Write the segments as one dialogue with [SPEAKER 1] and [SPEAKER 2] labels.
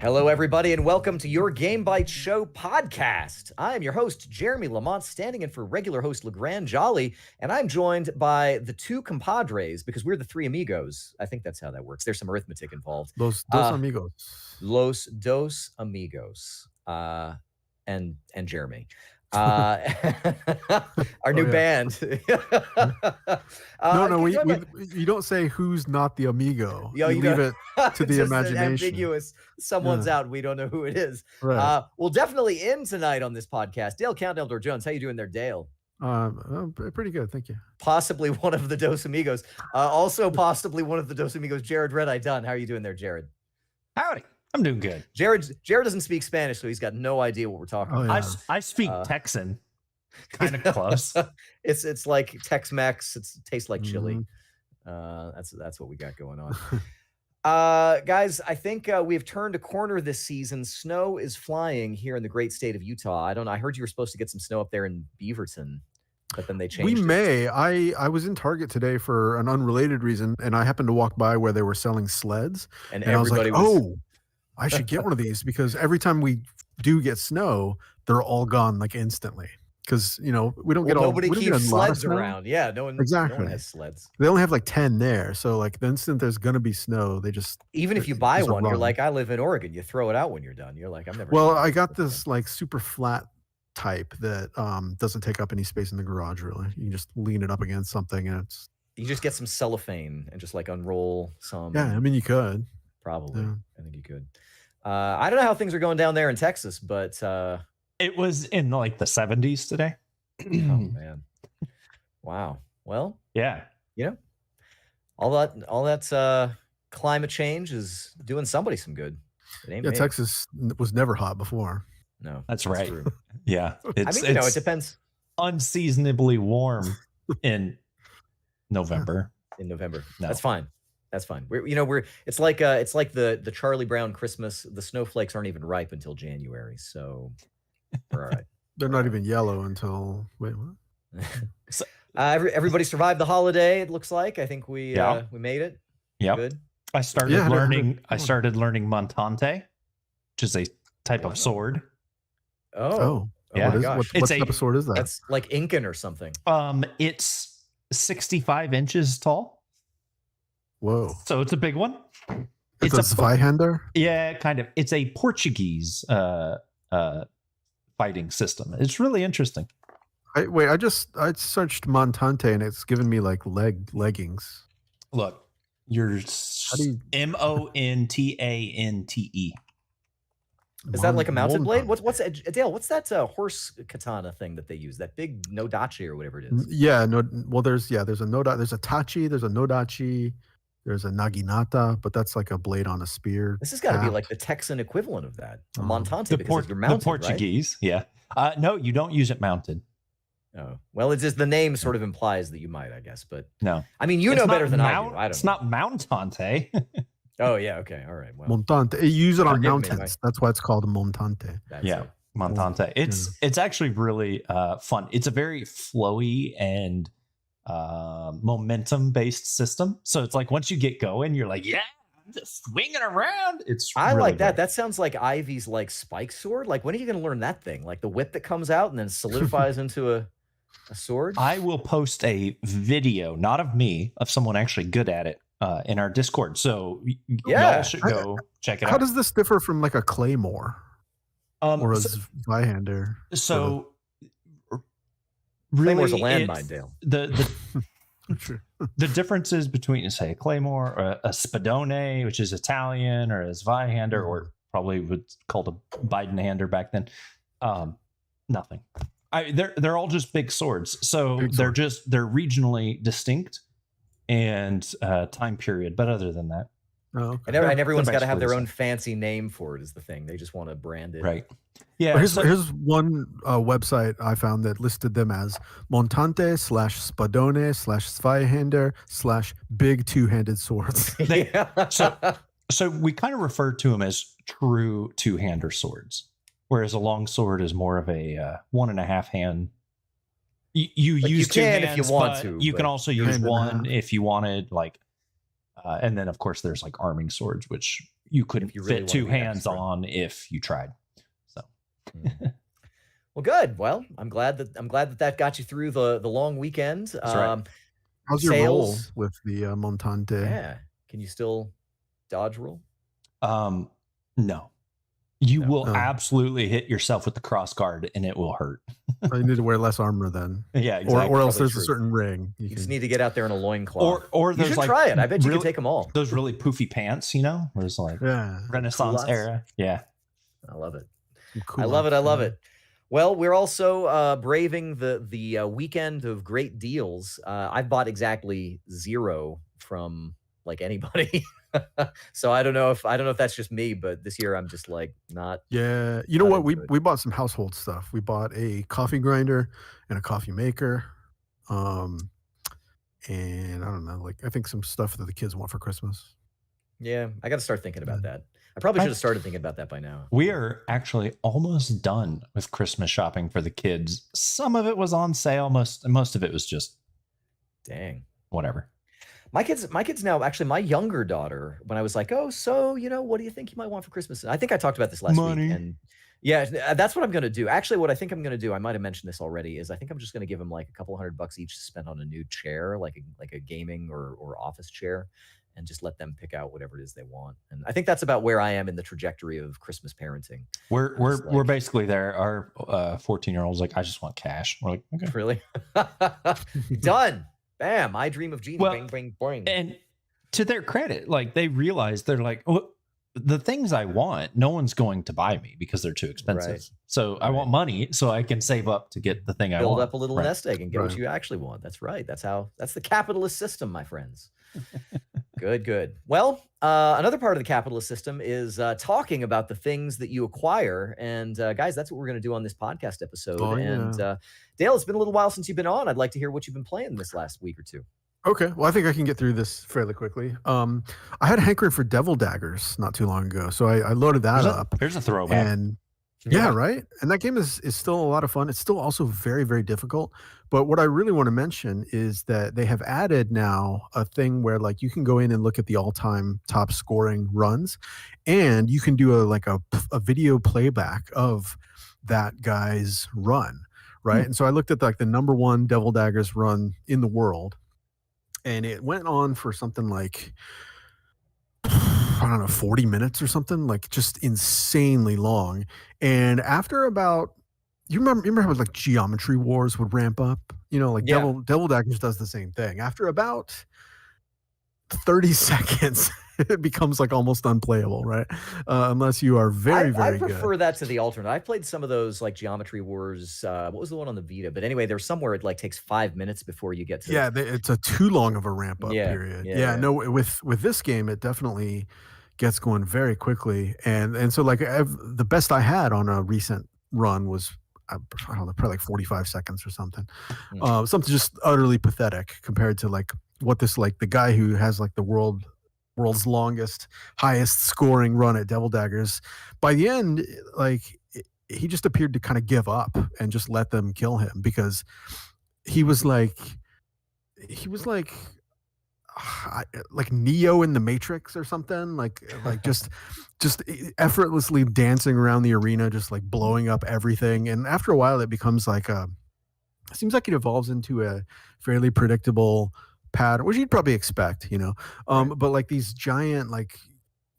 [SPEAKER 1] Hello, everybody, and welcome to your Bytes Show podcast. I am your host, Jeremy Lamont, standing in for regular host LeGrand Jolly, and I'm joined by the two compadres because we're the three amigos. I think that's how that works. There's some arithmetic involved.
[SPEAKER 2] Los dos amigos.
[SPEAKER 1] Los dos amigos. And Jeremy. Our new band.
[SPEAKER 2] You don't say who's not the amigo. You leave it to the imagination.
[SPEAKER 1] Ambiguous. Someone's out. We don't know who it is. Right. We'll definitely end tonight on this podcast. Dale Count Elder Jones. How you doing there, Dale?
[SPEAKER 2] Pretty good, thank you.
[SPEAKER 1] Possibly one of the Dos Amigos. Also possibly one of the Dos Amigos, Jared Red Eye Dunn. How are you doing there, Jared?
[SPEAKER 3] Howdy. I'm doing good.
[SPEAKER 1] Jared doesn't speak Spanish, so he's got no idea what we're talking about.
[SPEAKER 3] Yeah. I speak Texan. Kind of close.
[SPEAKER 1] It's like Tex-Mex. It tastes like chili. That's what we got going on. Guys, I think we've turned a corner this season. Snow is flying here in the great state of Utah. I heard you were supposed to get some snow up there in Beaverton, but then they changed it.
[SPEAKER 2] We may. I was in Target today for an unrelated reason, and I happened to walk by where they were selling sleds. And everybody I was like, I should get one of these because every time we do get snow, they're all gone like instantly. Because we don't get all.
[SPEAKER 1] Nobody keeps sleds around. Yeah, no one has sleds.
[SPEAKER 2] They only have like 10 there. So like the instant there's gonna be snow, they just
[SPEAKER 1] even if you buy one, you're like, I live in Oregon. You throw it out when you're done. You're like, I'm never.
[SPEAKER 2] Well, I got this like super flat type that doesn't take up any space in the garage. Really, you can just lean it up against something, and it's.
[SPEAKER 1] You just get some cellophane and just like unroll some.
[SPEAKER 2] Yeah, I mean you could.
[SPEAKER 1] Probably, yeah. I think you could. I don't know how things are going down there in Texas, but
[SPEAKER 3] it was in like the 70s today.
[SPEAKER 1] Oh man! Wow. Well,
[SPEAKER 3] yeah.
[SPEAKER 1] All that climate change is doing somebody some good. It ain't me.
[SPEAKER 2] Texas was never hot before.
[SPEAKER 1] No,
[SPEAKER 3] that's right. True. Yeah,
[SPEAKER 1] it depends.
[SPEAKER 3] Unseasonably warm in November.
[SPEAKER 1] No. That's fine. That's fine. It's like the Charlie Brown Christmas. The snowflakes aren't even ripe until January, so we're all right.
[SPEAKER 2] They're not even yellow until what?
[SPEAKER 1] So, everybody survived the holiday. It looks like. I think we made it.
[SPEAKER 3] Yeah.
[SPEAKER 1] Good.
[SPEAKER 3] I started learning montante, which is a type of sword.
[SPEAKER 1] Oh.
[SPEAKER 2] Yeah. What type of sword is that?
[SPEAKER 1] That's like Incan or something.
[SPEAKER 3] It's 65 inches tall.
[SPEAKER 2] Whoa.
[SPEAKER 3] So it's a big one.
[SPEAKER 2] It's a Zweihander?
[SPEAKER 3] Yeah, kind of. It's a Portuguese fighting system. It's really interesting.
[SPEAKER 2] I searched montante and it's given me like leggings.
[SPEAKER 3] Look, you're Montante.
[SPEAKER 1] Is that like a mounted blade? What's Dale? What's that horse katana thing that they use? That big nodachi or whatever it is.
[SPEAKER 2] Yeah, there's a nodachi, there's a tachi, there's a nodachi, there's a naginata, but that's like a blade on a spear.
[SPEAKER 1] This has got to be like the Texan equivalent of that. A montante, because you're mounted,
[SPEAKER 3] the Portuguese,
[SPEAKER 1] right?
[SPEAKER 3] Yeah. No, you don't use it mounted.
[SPEAKER 1] Oh, well, it's just the name sort of implies that you might, I guess, but
[SPEAKER 3] no.
[SPEAKER 1] I mean, you know better than I do.
[SPEAKER 3] It's not Mountante.
[SPEAKER 1] Oh yeah, okay, all right. Well,
[SPEAKER 2] Montante. You use it on
[SPEAKER 1] forgive me,
[SPEAKER 2] mountains. That's why it's called a montante.
[SPEAKER 1] that's
[SPEAKER 3] Yeah,
[SPEAKER 1] it.
[SPEAKER 3] Montante. It's actually really fun. It's a very flowy and momentum based system. So it's like once you get going, you're like, yeah, I'm just swinging around.
[SPEAKER 1] I
[SPEAKER 3] really
[SPEAKER 1] like that.
[SPEAKER 3] great.
[SPEAKER 1] That sounds like Ivy's like spike sword. Like, when are you going to learn that thing? Like the whip that comes out and then solidifies into a sword?
[SPEAKER 3] I will post a video, not of me, of someone actually good at it in our Discord. So y'all should go check it out.
[SPEAKER 2] How does this differ from like a claymore or a Zweihander?
[SPEAKER 3] So
[SPEAKER 1] Claymore's
[SPEAKER 3] really,
[SPEAKER 1] a landmine, Dale.
[SPEAKER 3] The differences between, say, a claymore, or a spadone, which is Italian, or a Zweihander, or probably what's called a Bidenhander back then, nothing. They're all just big swords. So they're regionally distinct and time period. But other than that,
[SPEAKER 1] and everyone's got to have their own fancy name for it. Is the thing. They just want to brand it,
[SPEAKER 3] right? Yeah.
[SPEAKER 2] Well, here's one website I found that listed them as Montante /Spadone /Zweihander /big two-handed swords.
[SPEAKER 3] So we kind of refer to them as true two-hander swords, whereas a long sword is more of a 1.5 hand. You use two hands if you want to. You can also use one if you wanted, like, and then of course there's like arming swords, which you couldn't fit two hands on if you tried. So,
[SPEAKER 1] well, good. Well, I'm glad that got you through the long weekend.
[SPEAKER 3] That's right.
[SPEAKER 2] How's your roll with the Montante?
[SPEAKER 1] Yeah, can you still dodge roll?
[SPEAKER 3] No. You will absolutely hit yourself with the cross guard, and it will hurt.
[SPEAKER 2] You need to wear less armor then.
[SPEAKER 3] Yeah, exactly.
[SPEAKER 2] Or else there's a certain ring.
[SPEAKER 1] You just need to get out there in a loincloth.
[SPEAKER 3] Or
[SPEAKER 1] you should try it. I bet you can take them all.
[SPEAKER 3] Those really poofy pants, where it's like Renaissance era. Yeah.
[SPEAKER 1] I love it. I love it. Well, we're also braving the weekend of great deals. I've bought exactly 0 from like anybody. So I don't know if that's just me, but this year I'm just like not.
[SPEAKER 2] Yeah, you know what? We bought some household stuff. We bought a coffee grinder and a coffee maker, and I don't know, like I think some stuff that the kids want for Christmas.
[SPEAKER 1] Yeah, I got to start thinking about that. I probably should have started thinking about that by now.
[SPEAKER 3] We are actually almost done with Christmas shopping for the kids. Some of it was on sale. Most of it was just,
[SPEAKER 1] dang,
[SPEAKER 3] whatever.
[SPEAKER 1] My kids now, actually, my younger daughter, when I was like, oh, so, what do you think you might want for Christmas? And I think I talked about this last week. And yeah, that's what I'm going to do. Actually, what I think I'm going to do, I might have mentioned this already, is I think I'm just going to give them like a couple $100 each to spend on a new chair, like a gaming or office chair, and just let them pick out whatever it is they want. And I think that's about where I am in the trajectory of Christmas parenting.
[SPEAKER 3] We're basically there. Our 14-year-old's like, I just want cash. We're like, okay,
[SPEAKER 1] really? Done. Bam, I dream of genie. Bang, bang, bang.
[SPEAKER 3] And to their credit, like they realize, they're like, well, the things I want, no one's going to buy me because they're too expensive. Right. So I want money so I can save up to get the thing I want.
[SPEAKER 1] Build up a little nest egg and get what you actually want. That's right. That's the capitalist system, my friends. Good. Well, another part of the capitalist system is talking about the things that you acquire. And guys, that's what we're going to do on this podcast episode. And Dale, it's been a little while since you've been on. I'd like to hear what you've been playing this last week or two.
[SPEAKER 2] Okay. Well, I think I can get through this fairly quickly. I had a hankering for Devil Daggers not too long ago. So I loaded that up.
[SPEAKER 3] Here's a throwback.
[SPEAKER 2] And yeah, right. And that game is still a lot of fun. It's still also very, very difficult. But what I really want to mention is that they have added now a thing where like you can go in and look at the all-time top scoring runs, and you can do a video playback of that guy's run, right? And so I looked at like the number 1 Devil Daggers run in the world, and it went on for something like, I don't know, 40 minutes or something, like just insanely long. And after about, you remember how like Geometry Wars would ramp up? Devil Daggers does the same thing. After about 30 seconds, it becomes like almost unplayable, right? Unless you are very good. I
[SPEAKER 1] prefer that to the alternate. I played some of those like Geometry Wars. What was the one on the Vita? But anyway, there's somewhere it like takes 5 minutes before you get to.
[SPEAKER 2] Yeah, it's a too long of a ramp up period. No, with this game, it definitely gets going very quickly, and so like the best I had on a recent run was, I don't know, probably like 45 seconds or something. Something just utterly pathetic compared to like what this, like the guy who has like the world world's longest, highest scoring run at Devil Daggers. By the end, like he just appeared to kind of give up and just let them kill him, because he was like Neo in the Matrix or something, like just effortlessly dancing around the arena, just like blowing up everything. And after a while, it becomes like it seems like it evolves into a fairly predictable pattern, which you'd probably expect, but like these giant like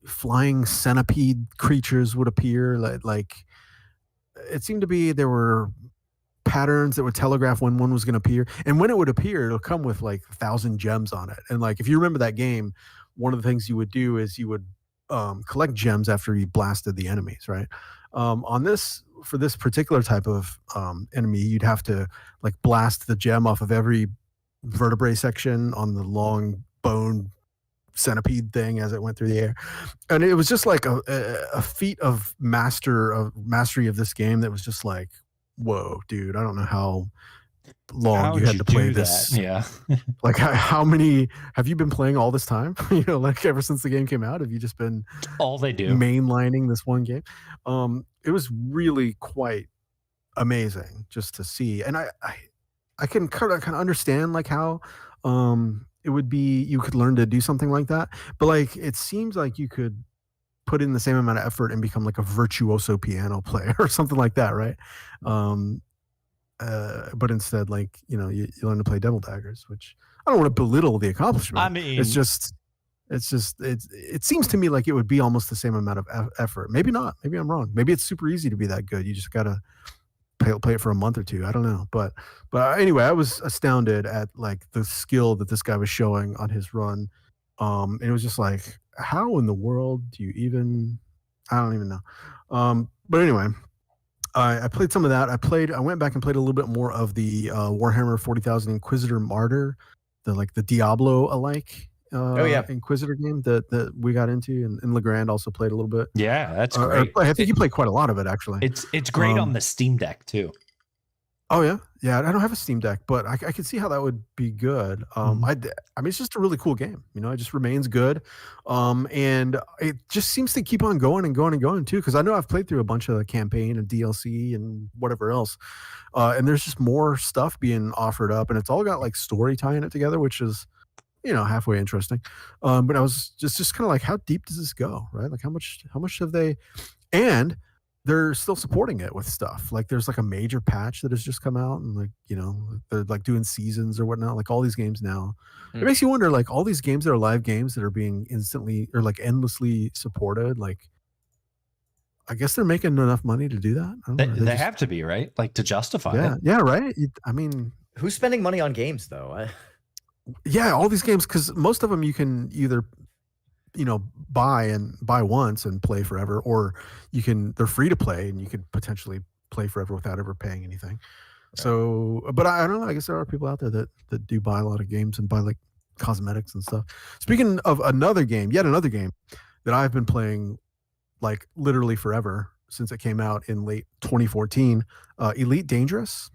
[SPEAKER 2] flying centipede creatures would appear, like it seemed to be there were patterns that would telegraph when one was going to appear, and when it would appear, it'll come with like 1,000 gems on it. And like if you remember that game, one of the things you would do is you would collect gems after you blasted the enemies, right? For this particular type of enemy, you'd have to like blast the gem off of every vertebrae section on the long bone centipede thing as it went through the air. And it was just like a feat of mastery of this game that was just like, whoa, dude, I don't know how long you had to play this.
[SPEAKER 3] Yeah.
[SPEAKER 2] Like how many have you been playing all this time? Like ever since the game came out, have you just been
[SPEAKER 3] all they do
[SPEAKER 2] mainlining this one game? It was really quite amazing just to see. And I can kind of understand like how it would be, you could learn to do something like that, but like it seems like you could put in the same amount of effort and become like a virtuoso piano player or something like that, right? But instead, like you learn to play Devil Daggers, which I don't want to belittle the accomplishment.
[SPEAKER 3] I mean,
[SPEAKER 2] it seems to me like it would be almost the same amount of effort. Maybe not. Maybe I'm wrong. Maybe it's super easy to be that good. You just gotta play it for a month or two. I don't know. But anyway, I was astounded at like the skill that this guy was showing on his run. And it was just like, how in the world do you even? I don't even know. But anyway, I played some of that. I went back and played a little bit more of the Warhammer 40,000 Inquisitor Martyr, the Diablo alike. Inquisitor game that we got into, and Legrand also played a little bit.
[SPEAKER 3] Yeah, that's great.
[SPEAKER 2] I think you played quite a lot of it, actually.
[SPEAKER 3] It's great on the Steam Deck too.
[SPEAKER 2] Oh yeah. I don't have a Steam Deck, but I could see how that would be good. I mean, it's just a really cool game. It just remains good, and it just seems to keep on going and going and going too. Because I know I've played through a bunch of the campaign and DLC and whatever else, and there's just more stuff being offered up, and it's all got like story tying it together, which is halfway interesting. But I was just kind of like, how deep does this go, right? Like how much have they, and they're still supporting it with stuff. Like there's like a major patch that has just come out, and like, they're like doing seasons or whatnot, like all these games now. It makes you wonder, like all these games that are live games that are being instantly or like endlessly supported, like I guess they're making enough money to do that.
[SPEAKER 3] They have to be, right? Like to justify it.
[SPEAKER 2] Yeah, right. I mean,
[SPEAKER 1] who's spending money on games though?
[SPEAKER 2] Yeah, all these games, because most of them you can either buy once and play forever, or they're free to play and you could potentially play forever without ever paying anything. Right. So, but I don't know, I guess there are people out there that do buy a lot of games and buy like cosmetics and stuff. Speaking of yet another game that I've been playing like literally forever since it came out in late 2014, Elite Dangerous.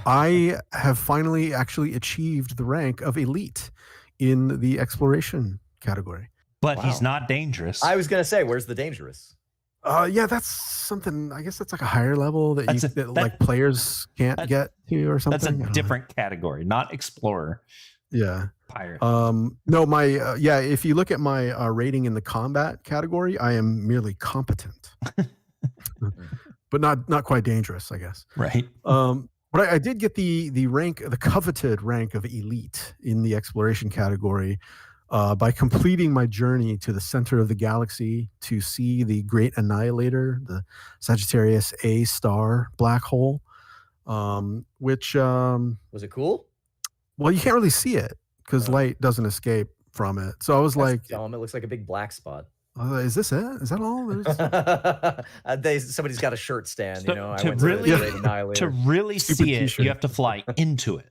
[SPEAKER 2] I have finally actually achieved the rank of elite in the exploration category.
[SPEAKER 3] But he's not dangerous.
[SPEAKER 1] I was going to say, where's the dangerous?
[SPEAKER 2] Yeah, that's something, I guess that's like a higher level that like players can't get to or something.
[SPEAKER 3] That's a different category, not explorer.
[SPEAKER 2] Yeah.
[SPEAKER 3] Pirate.
[SPEAKER 2] No, if you look at my rating in the combat category, I am merely competent. But not quite dangerous, I guess.
[SPEAKER 3] Right.
[SPEAKER 2] But I did get the rank, the coveted rank of elite in the exploration category by completing my journey to the center of the galaxy to see the Great Annihilator, the Sagittarius A star black hole, which
[SPEAKER 1] was it cool?
[SPEAKER 2] Well, you can't really see it because light doesn't escape from it. So I was like,
[SPEAKER 1] it looks like a big black spot.
[SPEAKER 2] Is this it? Is that all?
[SPEAKER 1] Somebody's got a shirt stand.
[SPEAKER 3] So
[SPEAKER 1] I
[SPEAKER 3] went to really see it, t-shirt. You have to fly into it.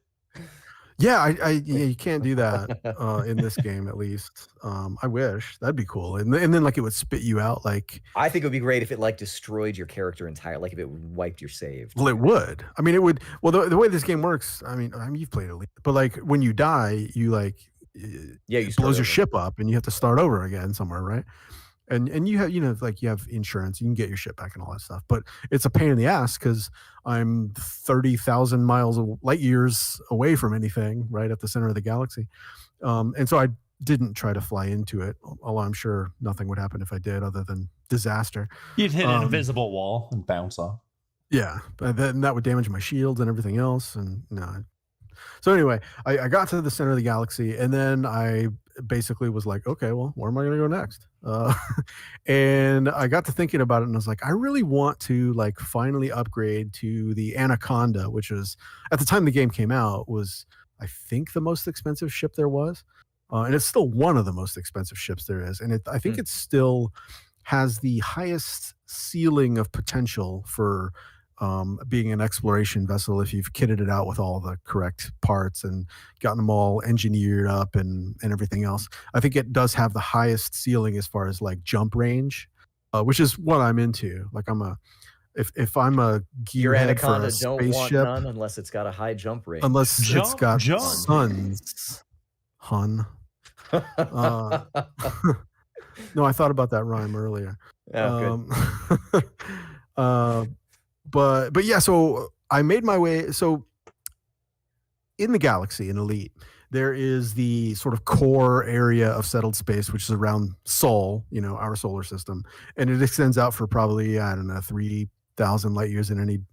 [SPEAKER 2] Yeah, you can't do that in this game, at least. I wish that'd be cool, and then like it would spit you out. Like
[SPEAKER 1] I think it would be great if it like destroyed your character entirely, like if it wiped your save.
[SPEAKER 2] Well, it would. I mean, it would. Well, the way this game works, I mean, you've played Elite, but like when you die, you like it blows your ship up and you have to start over again somewhere, right? And you have, you have insurance, you can get your ship back and all that stuff, but it's a pain in the ass because I'm 30,000 light years away from anything, right at the center of the galaxy. And so I didn't try to fly into it, although I'm sure nothing would happen if I did other than disaster.
[SPEAKER 3] You'd hit an invisible wall and bounce off.
[SPEAKER 2] Yeah, but then that would damage my shields and everything else. And no. So anyway, I got to the center of the galaxy, and then I basically was like, okay, well, where am I going to go next? And I got to thinking about it, and I was like, I really want to like finally upgrade to the Anaconda, which was at the time the game came out was, I think, the most expensive ship there was. And it's still one of the most expensive ships there is. And I think it still has the highest ceiling of potential for being an exploration vessel if you've kitted it out with all the correct parts and gotten them all engineered up and everything else. I think it does have the highest ceiling as far as like jump range, which is what I'm into. Like if I'm a gearhead for a spaceship,
[SPEAKER 1] none unless it's got a high jump range.
[SPEAKER 2] Unless it's got suns, hun. No, I thought about that rhyme earlier. But yeah, so I made my way. So in the galaxy, in Elite, there is the sort of core area of settled space, which is around Sol, our solar system, and it extends out for probably 3,000 light years in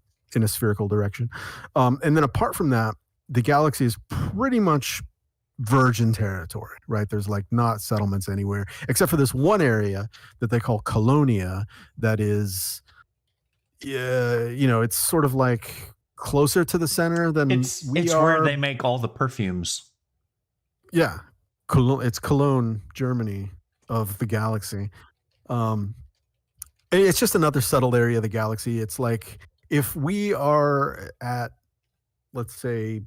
[SPEAKER 2] a spherical direction. And then apart from that, the galaxy is pretty much virgin territory, right? There's like not settlements anywhere except for this one area that they call Colonia that is it's sort of like closer to the center than
[SPEAKER 3] it's where they make all the perfumes.
[SPEAKER 2] Yeah. It's Cologne, Germany of the galaxy. It's just another settled area of the galaxy. It's like if we are at, let's say,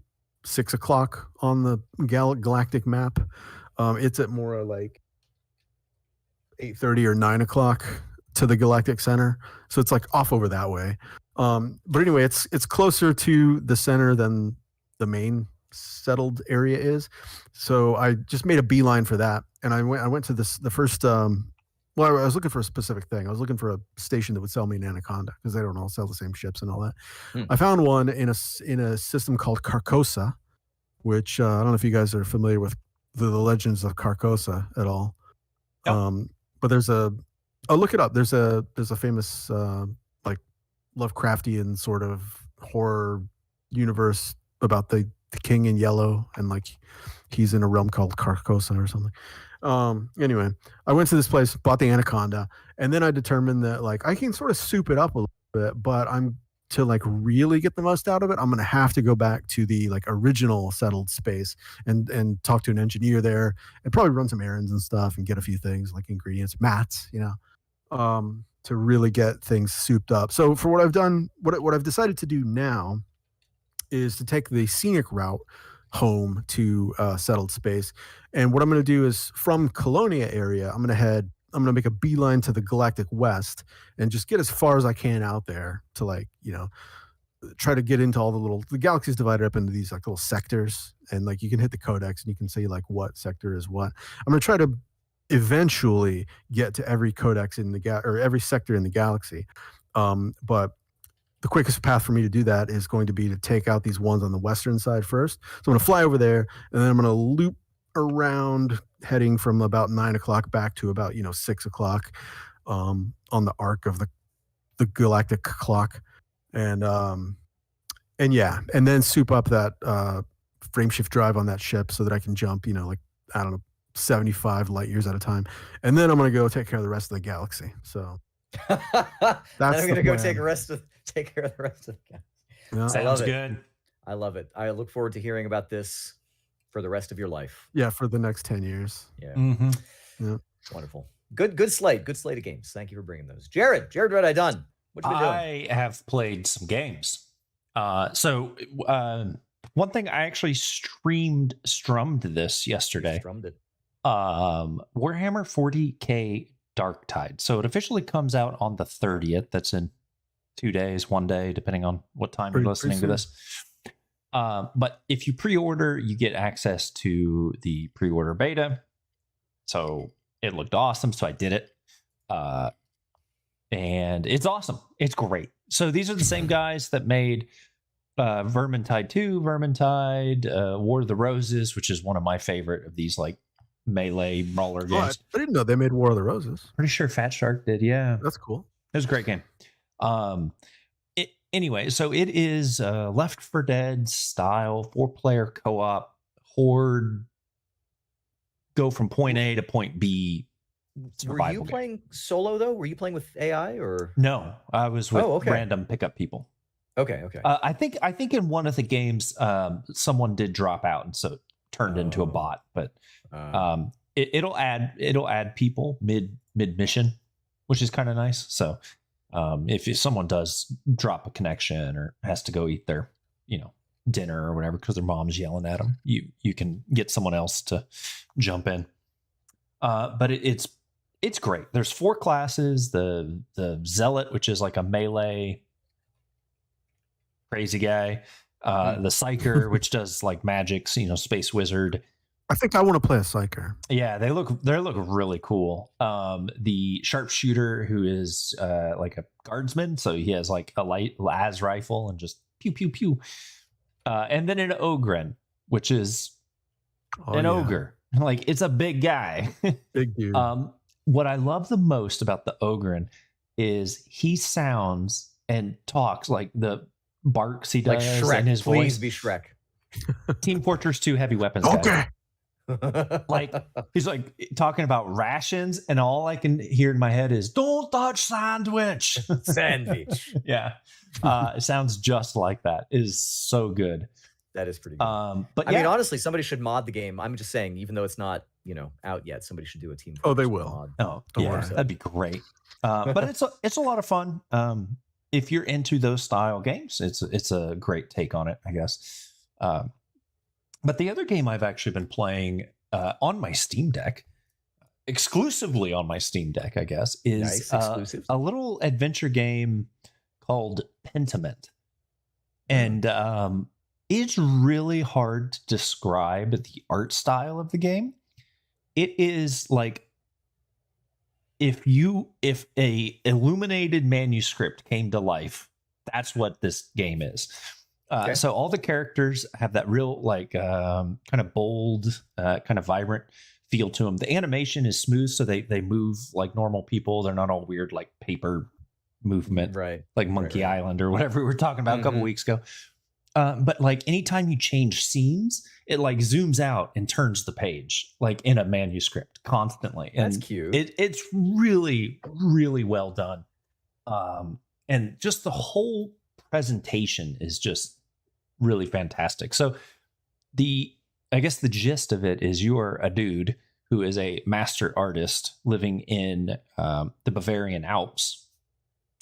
[SPEAKER 2] 6 o'clock on the galactic map, it's at more like 8:30 or 9 o'clock to the galactic center, so it's like off over that way. But anyway, it's closer to the center than the main settled area is. So I just made a beeline for that, and I went to the first. I was looking for a specific thing. I was looking for a station that would sell me an Anaconda because they don't all sell the same ships and all that. I found one in a system called Carcosa, which I don't know if you guys are familiar with the legends of Carcosa at all. Yep. But there's I'll look it up. There's a famous like Lovecraftian sort of horror universe about the king in yellow, and like he's in a realm called Carcosa or something. Anyway, I went to this place, bought the Anaconda, and then I determined that like I can sort of soup it up a little bit, but to like really get the most out of it, I'm going to have to go back to the like original settled space and talk to an engineer there and probably run some errands and stuff and get a few things like ingredients, mats, to really get things souped up. So for what I've done, what I've decided to do now is to take the scenic route home to settled space. And what I'm going to do is from Colonia area, I'm going to make a beeline to the galactic west and just get as far as I can out there to like, try to get into all the galaxy is divided up into these like little sectors, and like you can hit the codex and you can say like what sector is what. I'm going to try to eventually get to every codex in or every sector in the galaxy. But the quickest path for me to do that is going to be to take out these ones on the western side first. So I'm going to fly over there, and then I'm going to loop around, heading from about 9 o'clock back to about 6 o'clock on the arc of the galactic clock, and then soup up that frameshift drive on that ship so that I can jump 75 light years at a time, and then I'm going to go take care of the rest of the galaxy. So
[SPEAKER 1] that's I'm going to go take care of the rest of the galaxy.
[SPEAKER 3] Yeah. Sounds good.
[SPEAKER 1] I love it. I look forward to hearing about this for the rest of your life.
[SPEAKER 2] Yeah, for the next 10 years.
[SPEAKER 1] Yeah.
[SPEAKER 2] Mm-hmm. Yeah.
[SPEAKER 1] Wonderful. Good slate of games. Thank you for bringing those. Jared, what I done? What you been doing?
[SPEAKER 3] I have played some games. So one thing I actually strummed this yesterday.
[SPEAKER 1] Strummed it.
[SPEAKER 3] Warhammer 40K Dark Tide. So it officially comes out on the 30th. That's in 2 days, 1 day, depending on what time you're listening to this. But if you pre-order, you get access to the pre-order beta. So it looked awesome. So I did it. And it's awesome. It's great. So these are the same guys that made Vermintide 2, Vermintide, War of the Roses, which is one of my favorite of these like melee brawler games.
[SPEAKER 2] I didn't know they made War of the Roses.
[SPEAKER 3] Pretty sure Fat Shark did. Yeah.
[SPEAKER 2] That's cool.
[SPEAKER 3] It was a great game. Anyway, so it is Left 4 Dead style 4-player co-op horde. Go from point A to point B.
[SPEAKER 1] Were you playing solo though? Were you playing with AI or
[SPEAKER 3] no? I was with random pickup people.
[SPEAKER 1] Okay.
[SPEAKER 3] I think in one of the games, someone did drop out, and so it turned into a bot. But it'll add people mid mission, which is kind of nice. So if someone does drop a connection or has to go eat their dinner or whatever because their mom's yelling at them, you can get someone else to jump in. But it's great. There's 4 classes. The Zealot, which is like a melee crazy guy. The Psyker, which does like magics, Space Wizard.
[SPEAKER 2] I think I want to play a Psyker.
[SPEAKER 3] Yeah, they look really cool. The Sharpshooter, who is like a guardsman, so he has like a light las rifle and just pew pew pew. And then an Ogren, which is ogre. Like it's a big guy.
[SPEAKER 2] Big dude.
[SPEAKER 3] What I love the most about the Ogren is he sounds and talks like the barks he does
[SPEAKER 1] like Shrek.
[SPEAKER 3] And his voice.
[SPEAKER 1] Please be Shrek.
[SPEAKER 3] Team Fortress 2 heavy weapons guy. Like he's like talking about rations, and all I can hear in my head is "Don't touch sandwich." Yeah, it sounds just like that. It is so good.
[SPEAKER 1] That is pretty good. But I mean, honestly, somebody should mod the game. I'm just saying, even though it's not out yet, somebody should do a Team.
[SPEAKER 2] Oh, they will.
[SPEAKER 1] Mod.
[SPEAKER 3] Oh, yeah, that'd be great. But it's a lot of fun. If you're into those style games, it's a great take on it, I guess. But the other game I've actually been playing on my Steam Deck, exclusively on my Steam Deck, I guess, is a little adventure game called Pentiment. And it's really hard to describe the art style of the game. It is like if a illuminated manuscript came to life, that's what this game is. So all the characters have that real kind of bold, kind of vibrant feel to them. The animation is smooth, so they move like normal people. They're not all weird like paper movement,
[SPEAKER 1] right?
[SPEAKER 3] Like Monkey Island or whatever we were talking about a couple weeks ago. But like anytime you change scenes, it like zooms out and turns the page like in a manuscript constantly. And
[SPEAKER 1] that's cute.
[SPEAKER 3] It's really, really well done. And just the whole presentation is just really fantastic. So I guess the gist of it is you're a dude who is a master artist living in the Bavarian Alps.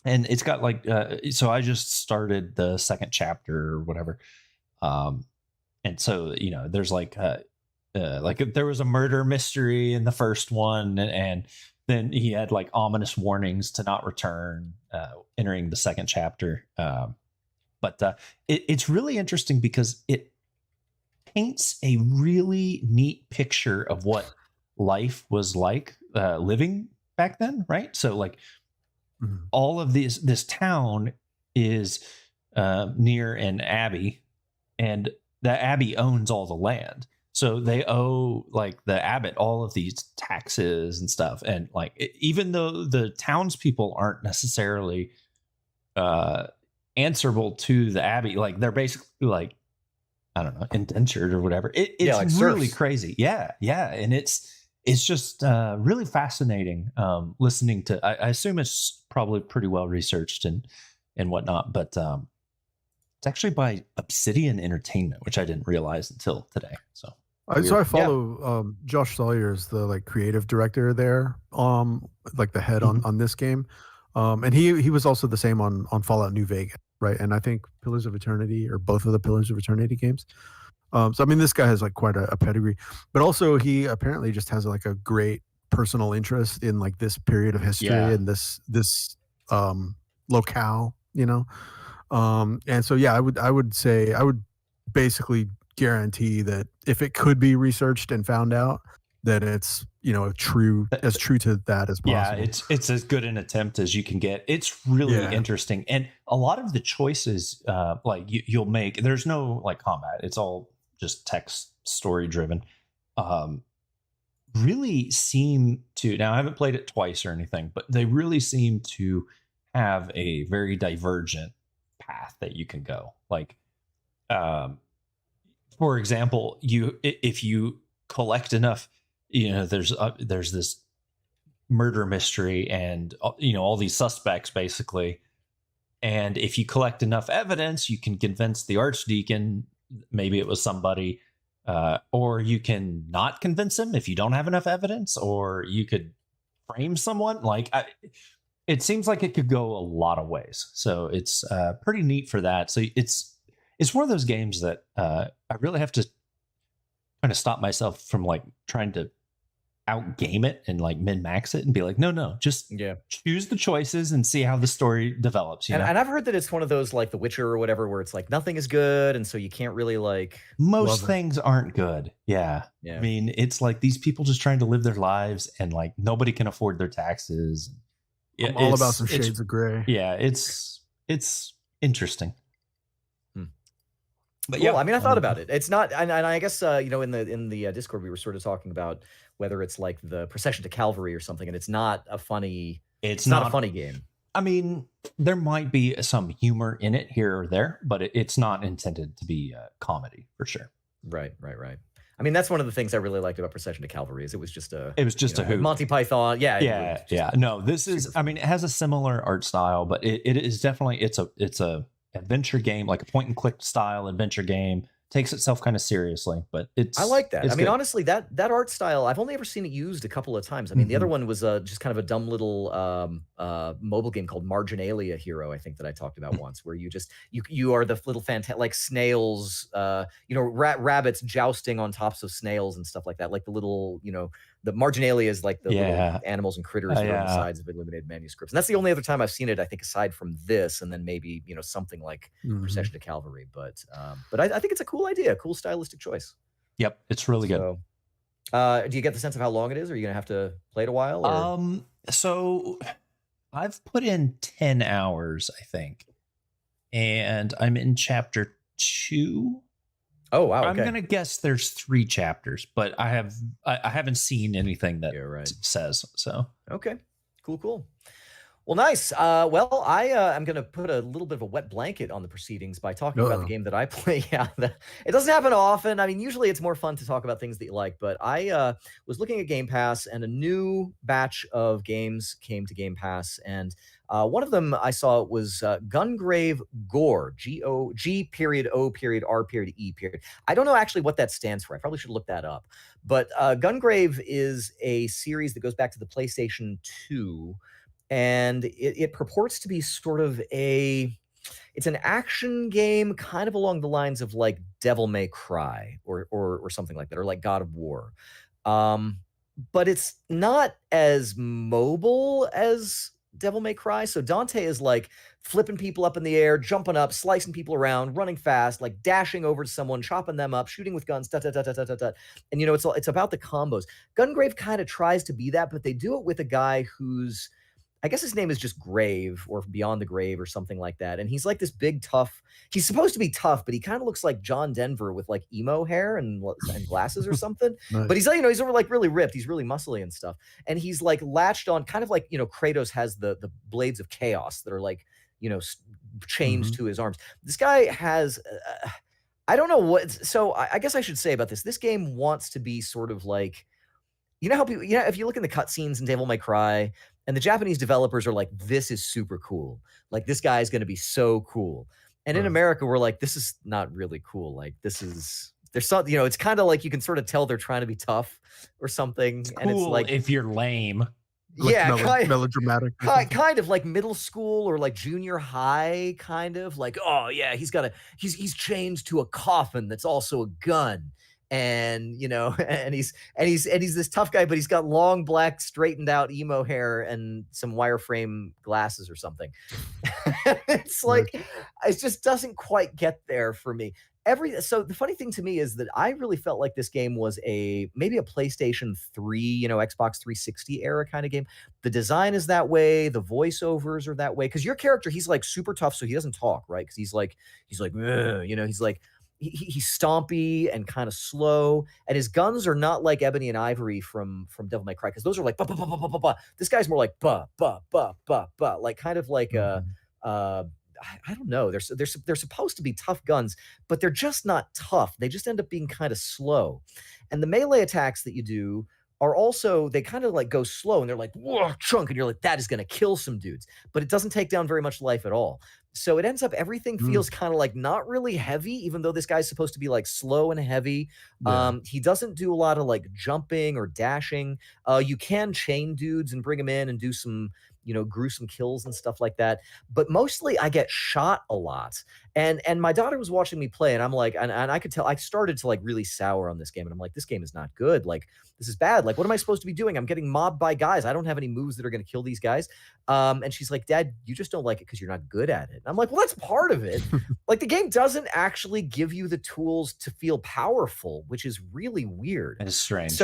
[SPEAKER 3] And it's got like, so I just started the second chapter or whatever. And so, there's like there was a murder mystery in the first one. And then he had like ominous warnings to not return entering the second chapter. But it's really interesting because it paints a really neat picture of what life was like living back then, right? So like all of this town is near an abbey, and the abbey owns all the land. So they owe like the abbot all of these taxes and stuff. And like, even though the townspeople aren't necessarily answerable to the abbey, like they're basically like, I don't know, indentured or whatever. It's like really crazy. Yeah. And it's just really fascinating listening to, I assume it's probably pretty well researched and whatnot, but it's actually by Obsidian Entertainment, which I didn't realize until today. So
[SPEAKER 2] I follow Josh Sawyer is the like creative director there, like the head on this game. And he was also the same on Fallout New Vegas, right? And I think Pillars of Eternity, or both of the Pillars of Eternity games. So I mean, this guy has like quite a pedigree, but also he apparently just has like a great personal interest in like this period of history and this locale, And so I would say I would basically guarantee that if it could be researched and found out, that it's as true to that as possible.
[SPEAKER 3] Yeah, it's as good an attempt as you can get. It's really interesting, and a lot of the choices like you'll make, there's no like combat, it's all just text story driven, really seem to, now I haven't played it twice or anything, but they really seem to have a very divergent path that you can go. Like for example, if you collect enough, there's this murder mystery and all these suspects basically, and if you collect enough evidence, you can convince the archdeacon maybe it was somebody, or you can not convince him if you don't have enough evidence, or you could frame someone. Like it seems like it could go a lot of ways, so it's pretty neat for that. So it's one of those games that I really have to kind of stop myself from like trying to out game it and like min max it and be like, no, just choose the choices and see how the story develops.
[SPEAKER 1] And I've heard that it's one of those like The Witcher or whatever, where it's like nothing is good, and so you can't really like,
[SPEAKER 3] most things aren't good. Yeah. I mean, it's like these people just trying to live their lives, and like nobody can afford their taxes.
[SPEAKER 2] I'm all about some shades of gray.
[SPEAKER 3] Yeah, it's interesting.
[SPEAKER 1] But cool. Yeah, I mean, I thought about it. It's not, and I guess in the Discord we were sort of talking about whether it's like the Procession to Calvary or something, and it's not a funny. It's not a funny game.
[SPEAKER 3] I mean, there might be some humor in it here or there, but it's not intended to be a comedy for sure.
[SPEAKER 1] Right. I mean, that's one of the things I really liked about Procession to Calvary is it was just a
[SPEAKER 3] hoot.
[SPEAKER 1] Monty Python.
[SPEAKER 3] Yeah. No, this is. I mean, it has a similar art style, but it is definitely it's a adventure game, like a point and click style adventure game. Takes itself kind of seriously, but I
[SPEAKER 1] like that. I mean,
[SPEAKER 3] good.
[SPEAKER 1] Honestly, that art style, I've only ever seen it used a couple of times. I mean, the other one was just kind of a dumb little mobile game called Marginalia Hero, I think, that I talked about once, where you are the little like snails, rabbits jousting on tops of snails and stuff like that. Like the little, the Marginalia is like the little animals and critters that are on the sides of illuminated manuscripts. And that's the only other time I've seen it, I think, aside from this, and then maybe, something like Procession to Calvary. But I think it's a cool idea, cool stylistic choice.
[SPEAKER 3] Yep, it's really good.
[SPEAKER 1] So, do you get the sense of how long it is? Or are you gonna have to play it a while? Or?
[SPEAKER 3] So I've put in 10 hours, I think, and I'm in chapter 2.
[SPEAKER 1] Oh wow! Okay.
[SPEAKER 3] I'm gonna guess there's 3 chapters, but I haven't seen anything that says so.
[SPEAKER 1] Okay, cool. Well, nice. Well, I'm going to put a little bit of a wet blanket on the proceedings by talking about the game that I play. It doesn't happen often. I mean, usually it's more fun to talk about things that you like, but I was looking at Game Pass, and a new batch of games came to Game Pass, and one of them I saw was Gungrave Gore, G.O.R.E. I don't know actually what that stands for. I probably should look that up. But Gungrave is a series that goes back to the PlayStation 2, and it purports to be sort of it's an action game kind of along the lines of like Devil May Cry or something like that, or like God of War. But it's not as mobile as Devil May Cry. So Dante is like flipping people up in the air, jumping up, slicing people around, running fast, like dashing over to someone, chopping them up, shooting with guns, and it's about the combos. Gungrave kind of tries to be that, but they do it with a guy who's, I guess his name is just Grave or Beyond the Grave or something like that. And he's like this big, tough, he's supposed to be tough, but he kind of looks like John Denver with like emo hair and glasses or something. Nice. But he's like, he's like really ripped. He's really muscly and stuff. And he's like latched on kind of like, Kratos has the blades of chaos that are like, chained to his arms. This guy has, I don't know what, so I guess I should say about this. This game wants to be sort of like, how people, if you look in the cutscenes in Devil May Cry, and the Japanese developers are like, this is super cool. Like, this guy is going to be so cool. And in America, we're like, this is not really cool. Like, there's something, it's kind of like you can sort of tell they're trying to be tough or something.
[SPEAKER 3] It's cool,
[SPEAKER 1] and it's like,
[SPEAKER 3] if you're lame.
[SPEAKER 2] Like melodramatic.
[SPEAKER 1] Kind of like middle school or like junior high, kind of like, oh yeah, he's chained to a coffin that's also a gun. and and he's this tough guy, but he's got long black straightened out emo hair and some wireframe glasses or something. It's like it just doesn't quite get there for me. So the funny thing to me is that I really felt like this game was maybe a PlayStation 3, Xbox 360 era kind of game. The design is that way, the voiceovers are that way, because your character, he's like super tough, so he doesn't talk, right? Because he's like he's like he's stompy and kind of slow, and his guns are not like Ebony and Ivory from Devil May Cry, because those are like bah, bah, bah, bah, bah, bah, bah. This guy's more like bah bah bah bah bah, like kind of like I don't know. They're supposed to be tough guns, but they're just not tough. They just end up being kind of slow. And the melee attacks that you do are also, they kind of like go slow, and they're like, whoa, chunk. And you're like, that is going to kill some dudes, but it doesn't take down very much life at all. So it ends up, everything feels kind of like not really heavy, even though this guy's supposed to be like slow and heavy. Yeah. He doesn't do a lot of like jumping or dashing. You can chain dudes and bring them in and do some, gruesome kills and stuff like that. But mostly I get shot a lot. And my daughter was watching me play, and I'm like, and I could tell I started to like really sour on this game. And I'm like, this game is not good. Like, this is bad. Like, what am I supposed to be doing? I'm getting mobbed by guys. I don't have any moves that are going to kill these guys. And she's like, Dad, you just don't like it because you're not good at it. And I'm like, well, that's part of it. Like, the game doesn't actually give you the tools to feel powerful, which is really weird.
[SPEAKER 3] It's strange.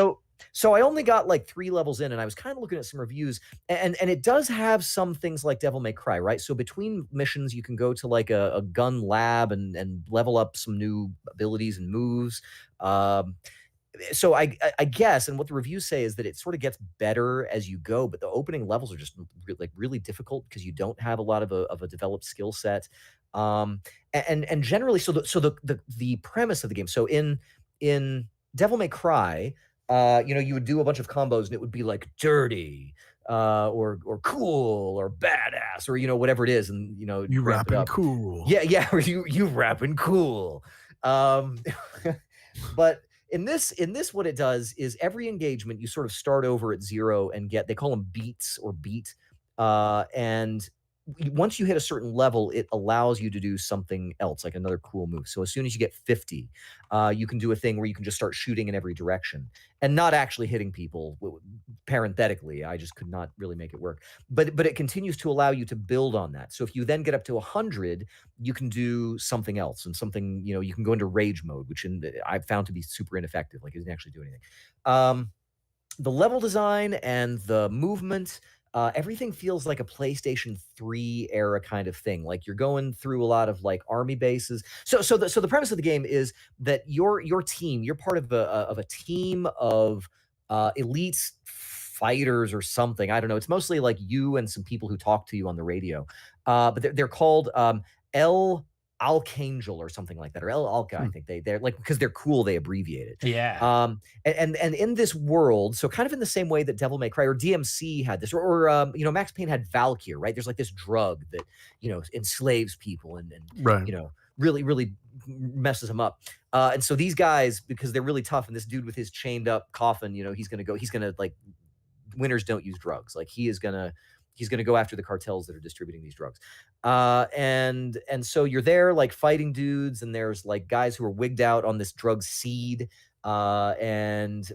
[SPEAKER 1] So I only got like 3 levels in, and I was kind of looking at some reviews, and it does have some things like Devil May Cry, right? So between missions, you can go to like a gun lab and level up some new abilities and moves. So I guess, and what the reviews say is that it sort of gets better as you go, but the opening levels are just really difficult because you don't have a lot of a developed skill set. And generally, so the premise of the game. So in Devil May Cry, you would do a bunch of combos, and it would be like dirty, or cool, or badass, or whatever it is, and
[SPEAKER 2] you rapping cool.
[SPEAKER 1] Yeah, or you rapping cool. But in this, what it does is every engagement you sort of start over at 0 and they call them beats or beat, and once you hit a certain level, it allows you to do something else, like another cool move. So as soon as you get 50, you can do a thing where you can just start shooting in every direction and not actually hitting people. Parenthetically, I just could not really make it work. But it continues to allow you to build on that. So if you then get up to 100, you can do something else, and something, you can go into rage mode, which I've found to be super ineffective. Like, it doesn't actually do anything. The level design and the movement, everything feels like a PlayStation 3 era kind of thing. Like, you're going through a lot of like army bases. So the premise of the game is that your team, you're part of a team of elite fighters or something. I don't know. It's mostly like you and some people who talk to you on the radio. But they're called El Archangel or something like that, or El Alca. I think they're like, because they're cool, they abbreviate it.
[SPEAKER 3] Yeah.
[SPEAKER 1] And in this world, so kind of in the same way that Devil May Cry or DMC had this, or Max Payne had Valkyr, right? There's like this drug that enslaves people and
[SPEAKER 2] right.
[SPEAKER 1] Really messes them up. And so these guys, because they're really tough, and this dude with his chained up coffin, he's gonna like, winners don't use drugs. Like, he's gonna go after the cartels that are distributing these drugs. And so you're there like fighting dudes, and there's like guys who are wigged out on this drug seed, and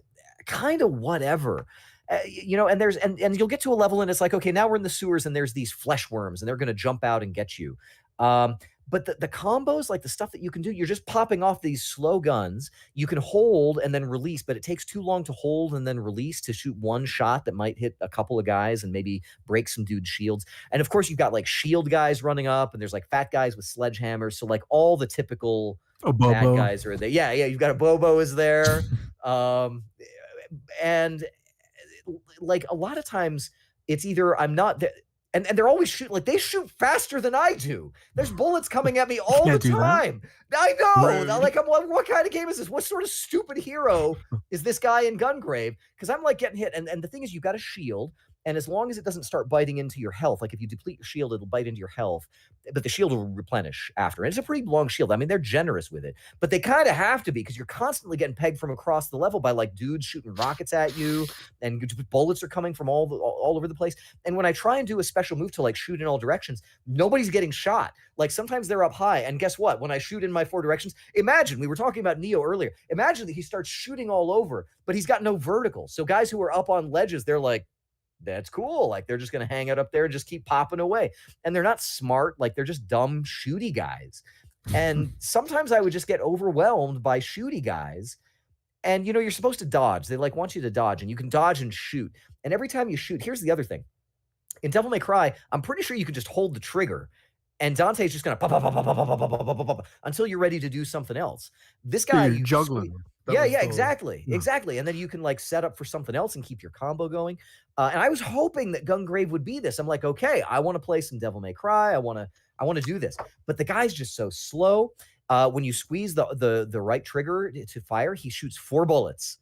[SPEAKER 1] kind of whatever. And you'll get to a level, and it's like, okay, now we're in the sewers, and there's these flesh worms, and they're going to jump out and get you. But the combos, like the stuff that you can do, you're just popping off these slow guns. You can hold and then release, but it takes too long to hold and then release to shoot one shot that might hit a couple of guys and maybe break some dude's shields. And of course, you've got like shield guys running up, and there's like fat guys with sledgehammers. So like all the typical bad guys are there. Yeah. You've got a Bobo is there. And like a lot of times it's either I'm not there. And they're always shooting, like they shoot faster than I do. There's bullets coming at me all the time. I know. Right. Like, I'm like, what kind of game is this? What sort of stupid hero is this guy in Gungrave? Because I'm like getting hit. And the thing is, you've got a shield, And as long as it doesn't start biting into your health, like if you deplete your shield, it'll bite into your health, but the shield will replenish after. And it's a pretty long shield. I mean, they're generous with it, but they kind of have to be, because you're constantly getting pegged from across the level by like dudes shooting rockets at you, and bullets are coming from all over the place. And when I try and do a special move to like shoot in all directions, nobody's getting shot. Like sometimes they're up high, and guess what? When I shoot in my 4 directions, imagine, we were talking about Neo earlier, imagine that he starts shooting all over, but he's got no vertical. So guys who are up on ledges, they're like, that's cool. Like they're just going to hang out up there and just keep popping away. And they're not smart. Like they're just dumb, shooty guys. And sometimes I would just get overwhelmed by shooty guys. And, you're supposed to dodge. They like want you to dodge, and you can dodge and shoot. And every time you shoot, here's the other thing. In Devil May Cry, I'm pretty sure you can just hold the trigger, and Dante's just going to pop, pop, pop, pop, pop, pop, pop, pop, pop, pop, until you're ready to do something else. This guy,
[SPEAKER 2] you're juggling.
[SPEAKER 1] Exactly. And then you can like set up for something else and keep your combo going. And I was hoping that Gungrave would be this. I'm like, okay, I want to play some Devil May Cry. I want to do this. But the guy's just so slow. When you squeeze the right trigger to fire, he shoots 4 bullets.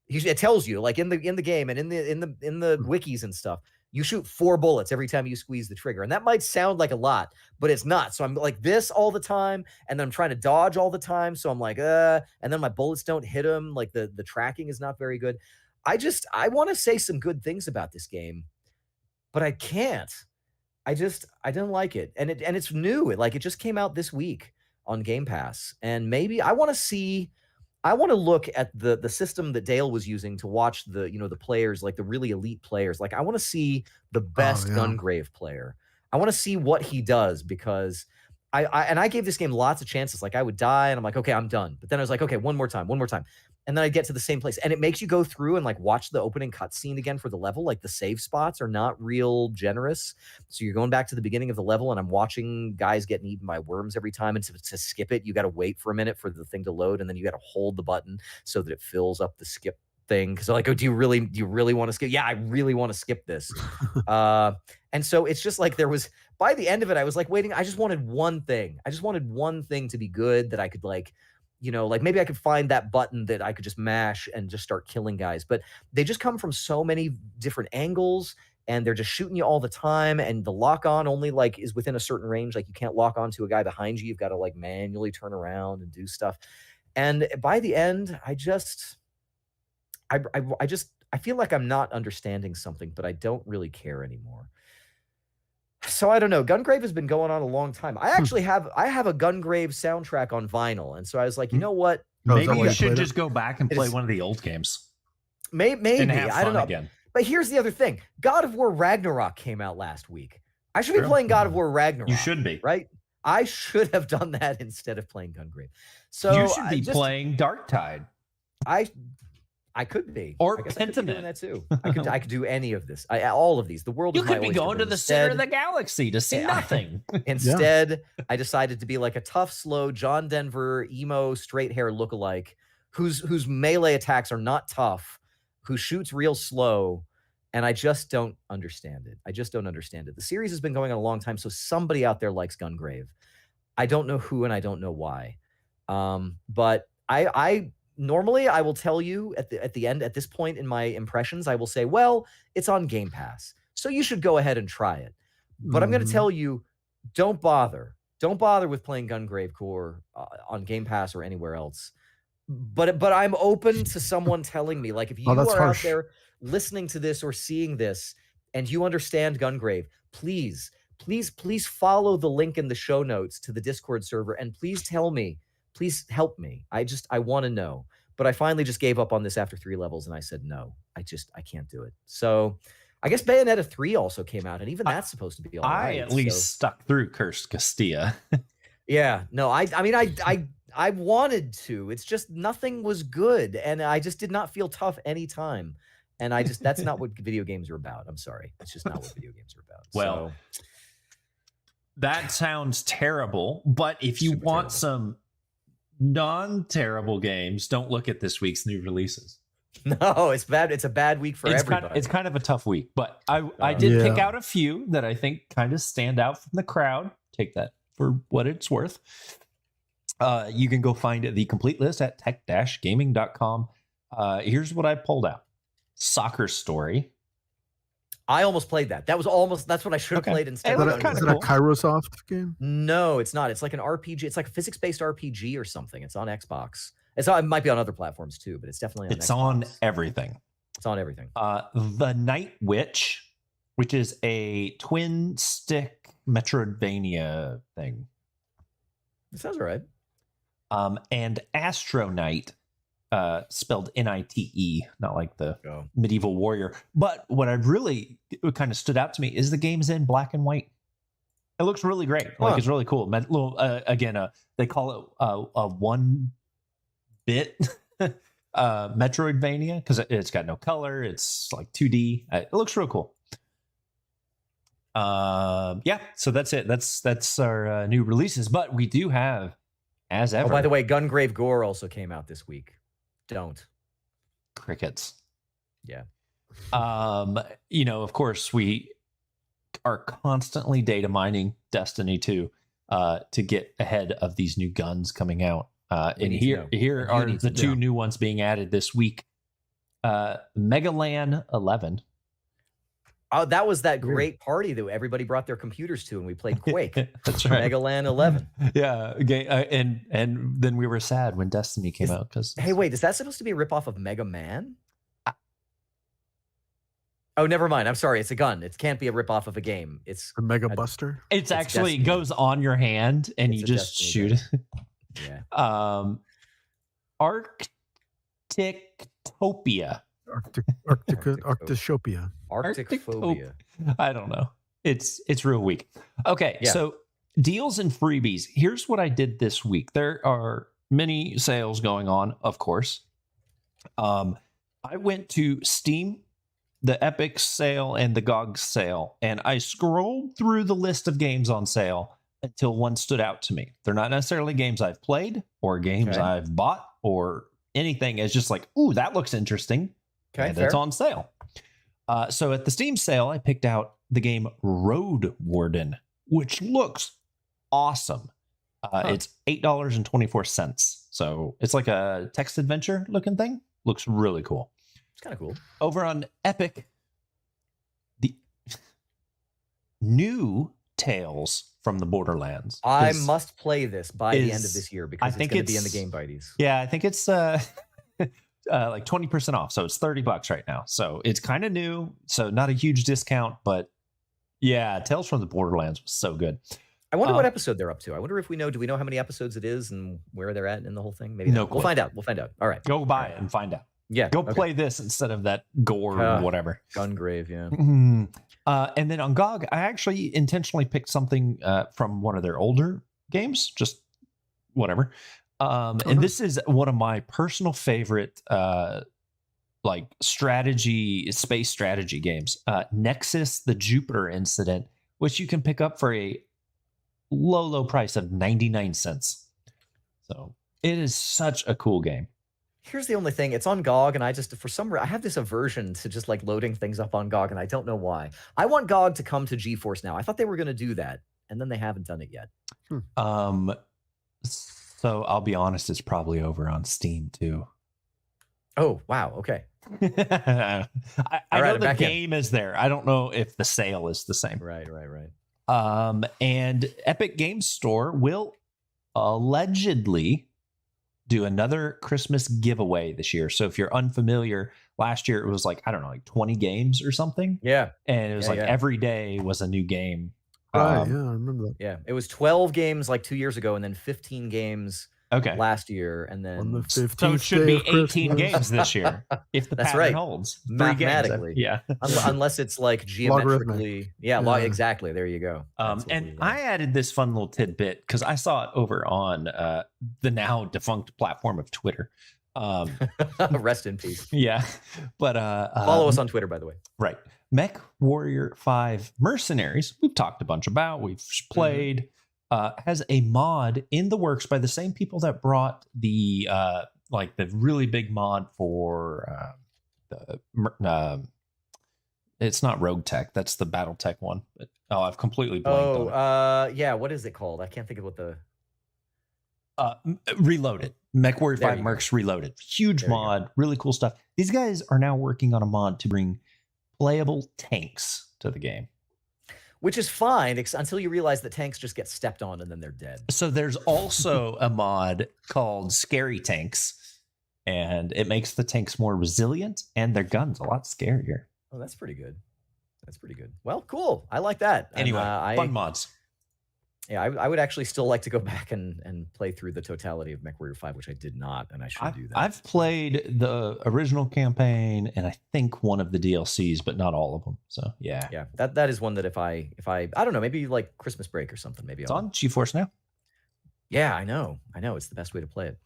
[SPEAKER 1] It tells you, like in the game and in the wikis and stuff, you shoot 4 bullets every time you squeeze the trigger. And that might sound like a lot, but it's not. So I'm like this all the time, and then I'm trying to dodge all the time. So I'm like, and then my bullets don't hit him. Like the tracking is not very good. I want to say some good things about this game, but I can't. I don't like it. And it's new. It just came out this week on Game Pass. And maybe I want to look at the system that Dale was using to watch the players, like the really elite players. Like I want to see the best Gungrave player. I want to see what he does, because I gave this game lots of chances. Like I would die and I'm like, okay, I'm done. But then I was like, okay, one more time. And then I get to the same place, and it makes you go through and like watch the opening cutscene again for the level. Like the save spots are not real generous. So you're going back to the beginning of the level, and I'm watching guys getting eaten by worms every time. And to skip it, you got to wait for a minute for the thing to load, and then you got to hold the button so that it fills up the skip thing. Because like, oh, do you really want to skip? Yeah, I really want to skip this. And so it's just like by the end of it, I was like waiting. I just wanted one thing. I just wanted one thing to be good, that I could like maybe I could find that button that I could just mash and just start killing guys. But they just come from so many different angles, and they're just shooting you all the time. And the lock on only like is within a certain range. Like you can't lock on to a guy behind you. You've got to like manually turn around and do stuff. And by the end, I feel like I'm not understanding something, but I don't really care anymore. So I don't know. Gungrave has been going on a long time. I actually have a Gungrave soundtrack on vinyl, and so I was like, you know what?
[SPEAKER 3] Maybe you should just go back and play one of the old games.
[SPEAKER 1] Maybe
[SPEAKER 3] and have fun
[SPEAKER 1] I don't know.
[SPEAKER 3] Again.
[SPEAKER 1] But here's the other thing: God of War Ragnarok came out last week. I should be playing God of War Ragnarok.
[SPEAKER 3] You should be,
[SPEAKER 1] right? I should have done that instead of playing Gungrave. So
[SPEAKER 3] you should be playing Darktide.
[SPEAKER 1] I could be,
[SPEAKER 3] or
[SPEAKER 1] Pentiment. That too. I could do any of this. All of these. The world.
[SPEAKER 3] You could be going to the center of the galaxy to see nothing.
[SPEAKER 1] Instead, I decided to be like a tough, slow John Denver emo straight hair lookalike, whose melee attacks are not tough, who shoots real slow, and I just don't understand it. The series has been going on a long time, so somebody out there likes Gungrave. I don't know who, and I don't know why. But I normally I will tell you at the end, at this point in my impressions, I will say, well, it's on Game Pass, so you should go ahead and try it. But I'm going to tell you, don't bother with playing Gungrave Core on Game Pass or anywhere else. But I'm open to someone telling me, like, if you are out there listening to this or seeing this and you understand Gungrave, please follow the link in the show notes to the Discord server, and please tell me. Please help me. I want to know. But I finally just gave up on this after 3 levels, and I said, no, I can't do it. So I guess Bayonetta 3 also came out, and even that's supposed to be all right.
[SPEAKER 3] I at least stuck through Cursed Castilla.
[SPEAKER 1] Yeah, no, I mean, I wanted to. It's just nothing was good, and I just did not feel tough anytime. And that's not what video games are about. I'm sorry. That's just not what video games are about.
[SPEAKER 3] Well, that sounds terrible, but if you want some non-terrible games, don't look at this week's new releases.
[SPEAKER 1] No, it's bad. It's a bad week for everybody.
[SPEAKER 3] It's kind of a tough week, but I did pick out a few that I think kind of stand out from the crowd. Take that for what it's worth. You can go find the complete list at tech-gaming.com. Here's what I pulled out. Soccer Story.
[SPEAKER 1] I almost played that. That's what I should have played instead.
[SPEAKER 2] Is it a Kairosoft game?
[SPEAKER 1] No, it's not. It's like an RPG. It's like a physics-based RPG or something. It's on Xbox. It might be on other platforms too, but it's definitely on Xbox.
[SPEAKER 3] It's on everything.
[SPEAKER 1] It's on everything.
[SPEAKER 3] The Night Witch, which is a twin stick Metroidvania thing.
[SPEAKER 1] It sounds right.
[SPEAKER 3] And Astro Knight, spelled Nite, not like the medieval warrior. But what kind of stood out to me is the game's in black and white. It looks really great. Like it's really cool. Again, they call it a 1-bit Metroidvania because it's got no color. It's like 2D. It looks real cool. So that's it. That's our new releases. But we do have, as ever.
[SPEAKER 1] Oh, by the way, Gungrave Gore also came out this week. Don't.
[SPEAKER 3] Crickets.
[SPEAKER 1] Yeah.
[SPEAKER 3] Of course, we are constantly data mining Destiny 2 to get ahead of these new guns coming out. And here are the two new ones being added this week. Megalan 11.
[SPEAKER 1] Oh, that was that great party that everybody brought their computers to, and we played Quake.
[SPEAKER 3] That's right.
[SPEAKER 1] Megalan 11.
[SPEAKER 3] Yeah, and then we were sad when Destiny came out because.
[SPEAKER 1] Hey, wait, is that supposed to be a ripoff of Mega Man? Oh, never mind. I'm sorry. It's a gun. It can't be a ripoff of a game. It's
[SPEAKER 2] a Mega Buster.
[SPEAKER 3] It's actually Destiny. It goes on your hand and you just shoot it.
[SPEAKER 1] Yeah.
[SPEAKER 2] Arctictopia. Arctophobia.
[SPEAKER 1] Arcticphobia.
[SPEAKER 3] I don't know. It's real weak. Okay, so deals and freebies. Here's what I did this week. There are many sales going on, of course. I went to Steam, the Epic sale, and the GOG sale, and I scrolled through the list of games on sale until one stood out to me. They're not necessarily games I've played or games I've bought or anything. It's just like, ooh, that looks interesting.
[SPEAKER 1] Okay,
[SPEAKER 3] and it's on sale. So at the Steam sale, I picked out the game Road Warden, which looks awesome. It's $8.24. So it's like a text adventure looking thing. Looks really cool.
[SPEAKER 1] It's kind of cool.
[SPEAKER 3] Over on Epic, the new Tales from the Borderlands.
[SPEAKER 1] I must play this by the end of this year because it's going to be in the Game Bytes.
[SPEAKER 3] Yeah, I think it's like 20% off. So it's $30 right now. So it's kind of new. So not a huge discount, but yeah, Tales from the Borderlands was so good.
[SPEAKER 1] I wonder what episode they're up to. I wonder if do we know how many episodes it is and where they're at in the whole thing? Maybe
[SPEAKER 3] no.
[SPEAKER 1] We'll find out. All right.
[SPEAKER 3] Go buy it and find out.
[SPEAKER 1] Yeah.
[SPEAKER 3] Go play this instead of that gore or whatever.
[SPEAKER 1] Gungrave, yeah.
[SPEAKER 3] Mm-hmm. And then on GOG, I actually intentionally picked something from one of their older games, just whatever. And this is one of my personal favorite like space strategy games. Nexus, the Jupiter Incident, which you can pick up for a low price of 99 cents. So it is such a cool game.
[SPEAKER 1] Here's the only thing. It's on GOG, and I have this aversion to just like loading things up on GOG, and I don't know why. I want GOG to come to GeForce now. I thought they were going to do that, and then they haven't done it yet.
[SPEAKER 3] So I'll be honest, it's probably over on Steam too.
[SPEAKER 1] Oh, wow. Okay.
[SPEAKER 3] I know the game is there. I don't know if the sale is the same.
[SPEAKER 1] Right.
[SPEAKER 3] And Epic Games Store will allegedly do another Christmas giveaway this year. So if you're unfamiliar, last year it was like, I don't know, like 20 games or something.
[SPEAKER 1] Yeah.
[SPEAKER 3] And it was every day was a new game.
[SPEAKER 2] Yeah, I remember that.
[SPEAKER 1] Yeah, it was 12 games like 2 years ago, and then 15 games last year, and then
[SPEAKER 3] so it should be 18 games this year if the pattern holds.
[SPEAKER 1] Mathematically,
[SPEAKER 3] yeah,
[SPEAKER 1] unless it's like geometrically, exactly. There you go.
[SPEAKER 3] And I added this fun little tidbit because I saw it over on the now defunct platform of Twitter.
[SPEAKER 1] Rest in peace.
[SPEAKER 3] Yeah, but
[SPEAKER 1] follow us on Twitter, by the way.
[SPEAKER 3] Right. Mech Warrior 5 Mercenaries, we've talked a bunch about, we've played, has a mod in the works by the same people that brought the like the really big mod for it's not Rogue Tech, that's the Battle Tech one. But, I've completely blanked on it.
[SPEAKER 1] Yeah, what is it called? I can't think of what the
[SPEAKER 3] Reloaded. Mech Warrior 5 Mercs Reloaded. Huge mod, really cool stuff. These guys are now working on a mod to bring playable tanks to the game.
[SPEAKER 1] Which is fine until you realize that tanks just get stepped on and then they're dead.
[SPEAKER 3] So there's also a mod called Scary Tanks, and it makes the tanks more resilient and their guns a lot scarier.
[SPEAKER 1] Oh, that's pretty good. That's pretty good. Well, cool. I like that.
[SPEAKER 3] Anyway, fun mods.
[SPEAKER 1] Yeah, I would actually still like to go back and play through the totality of MechWarrior 5, which I did not, and I should do that.
[SPEAKER 3] I've played the original campaign and I think one of the DLCs, but not all of them. So yeah.
[SPEAKER 1] Yeah, that is one that if I don't know, maybe like Christmas break or something, maybe
[SPEAKER 3] it's on GeForce now.
[SPEAKER 1] Yeah, I know. It's the best way to play it.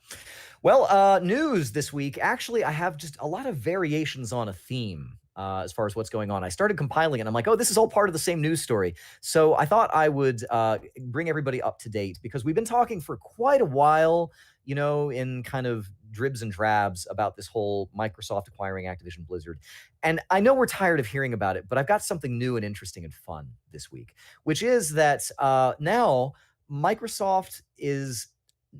[SPEAKER 1] Well, news this week. Actually, I have just a lot of variations on a theme. As far as what's going on, I started compiling it. And I'm like, oh, this is all part of the same news story. So I thought I would bring everybody up to date because we've been talking for quite a while, in kind of dribs and drabs about this whole Microsoft acquiring Activision Blizzard. And I know we're tired of hearing about it, but I've got something new and interesting and fun this week, which is that now Microsoft is,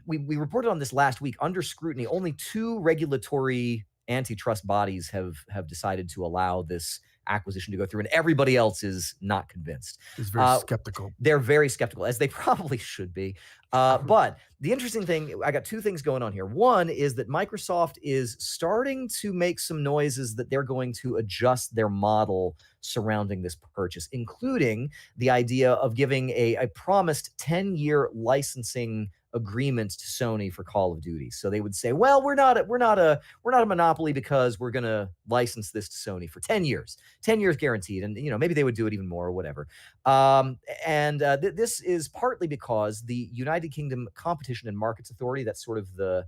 [SPEAKER 1] we reported on this last week, under scrutiny. Only 2 regulatory antitrust bodies have decided to allow this acquisition to go through, and everybody else is not convinced.
[SPEAKER 2] Is very skeptical.
[SPEAKER 1] They're very skeptical, as they probably should be. But the interesting thing, I got 2 things going on here. One is that Microsoft is starting to make some noises that they're going to adjust their model surrounding this purchase, including the idea of giving a promised 10-year licensing agreement to Sony for Call of Duty. So they would say, well, we're not a monopoly because we're going to license this to Sony for 10 years. 10 years guaranteed. And maybe they would do it even more or whatever. This is partly because the United Kingdom Competition and Markets Authority, that's sort of the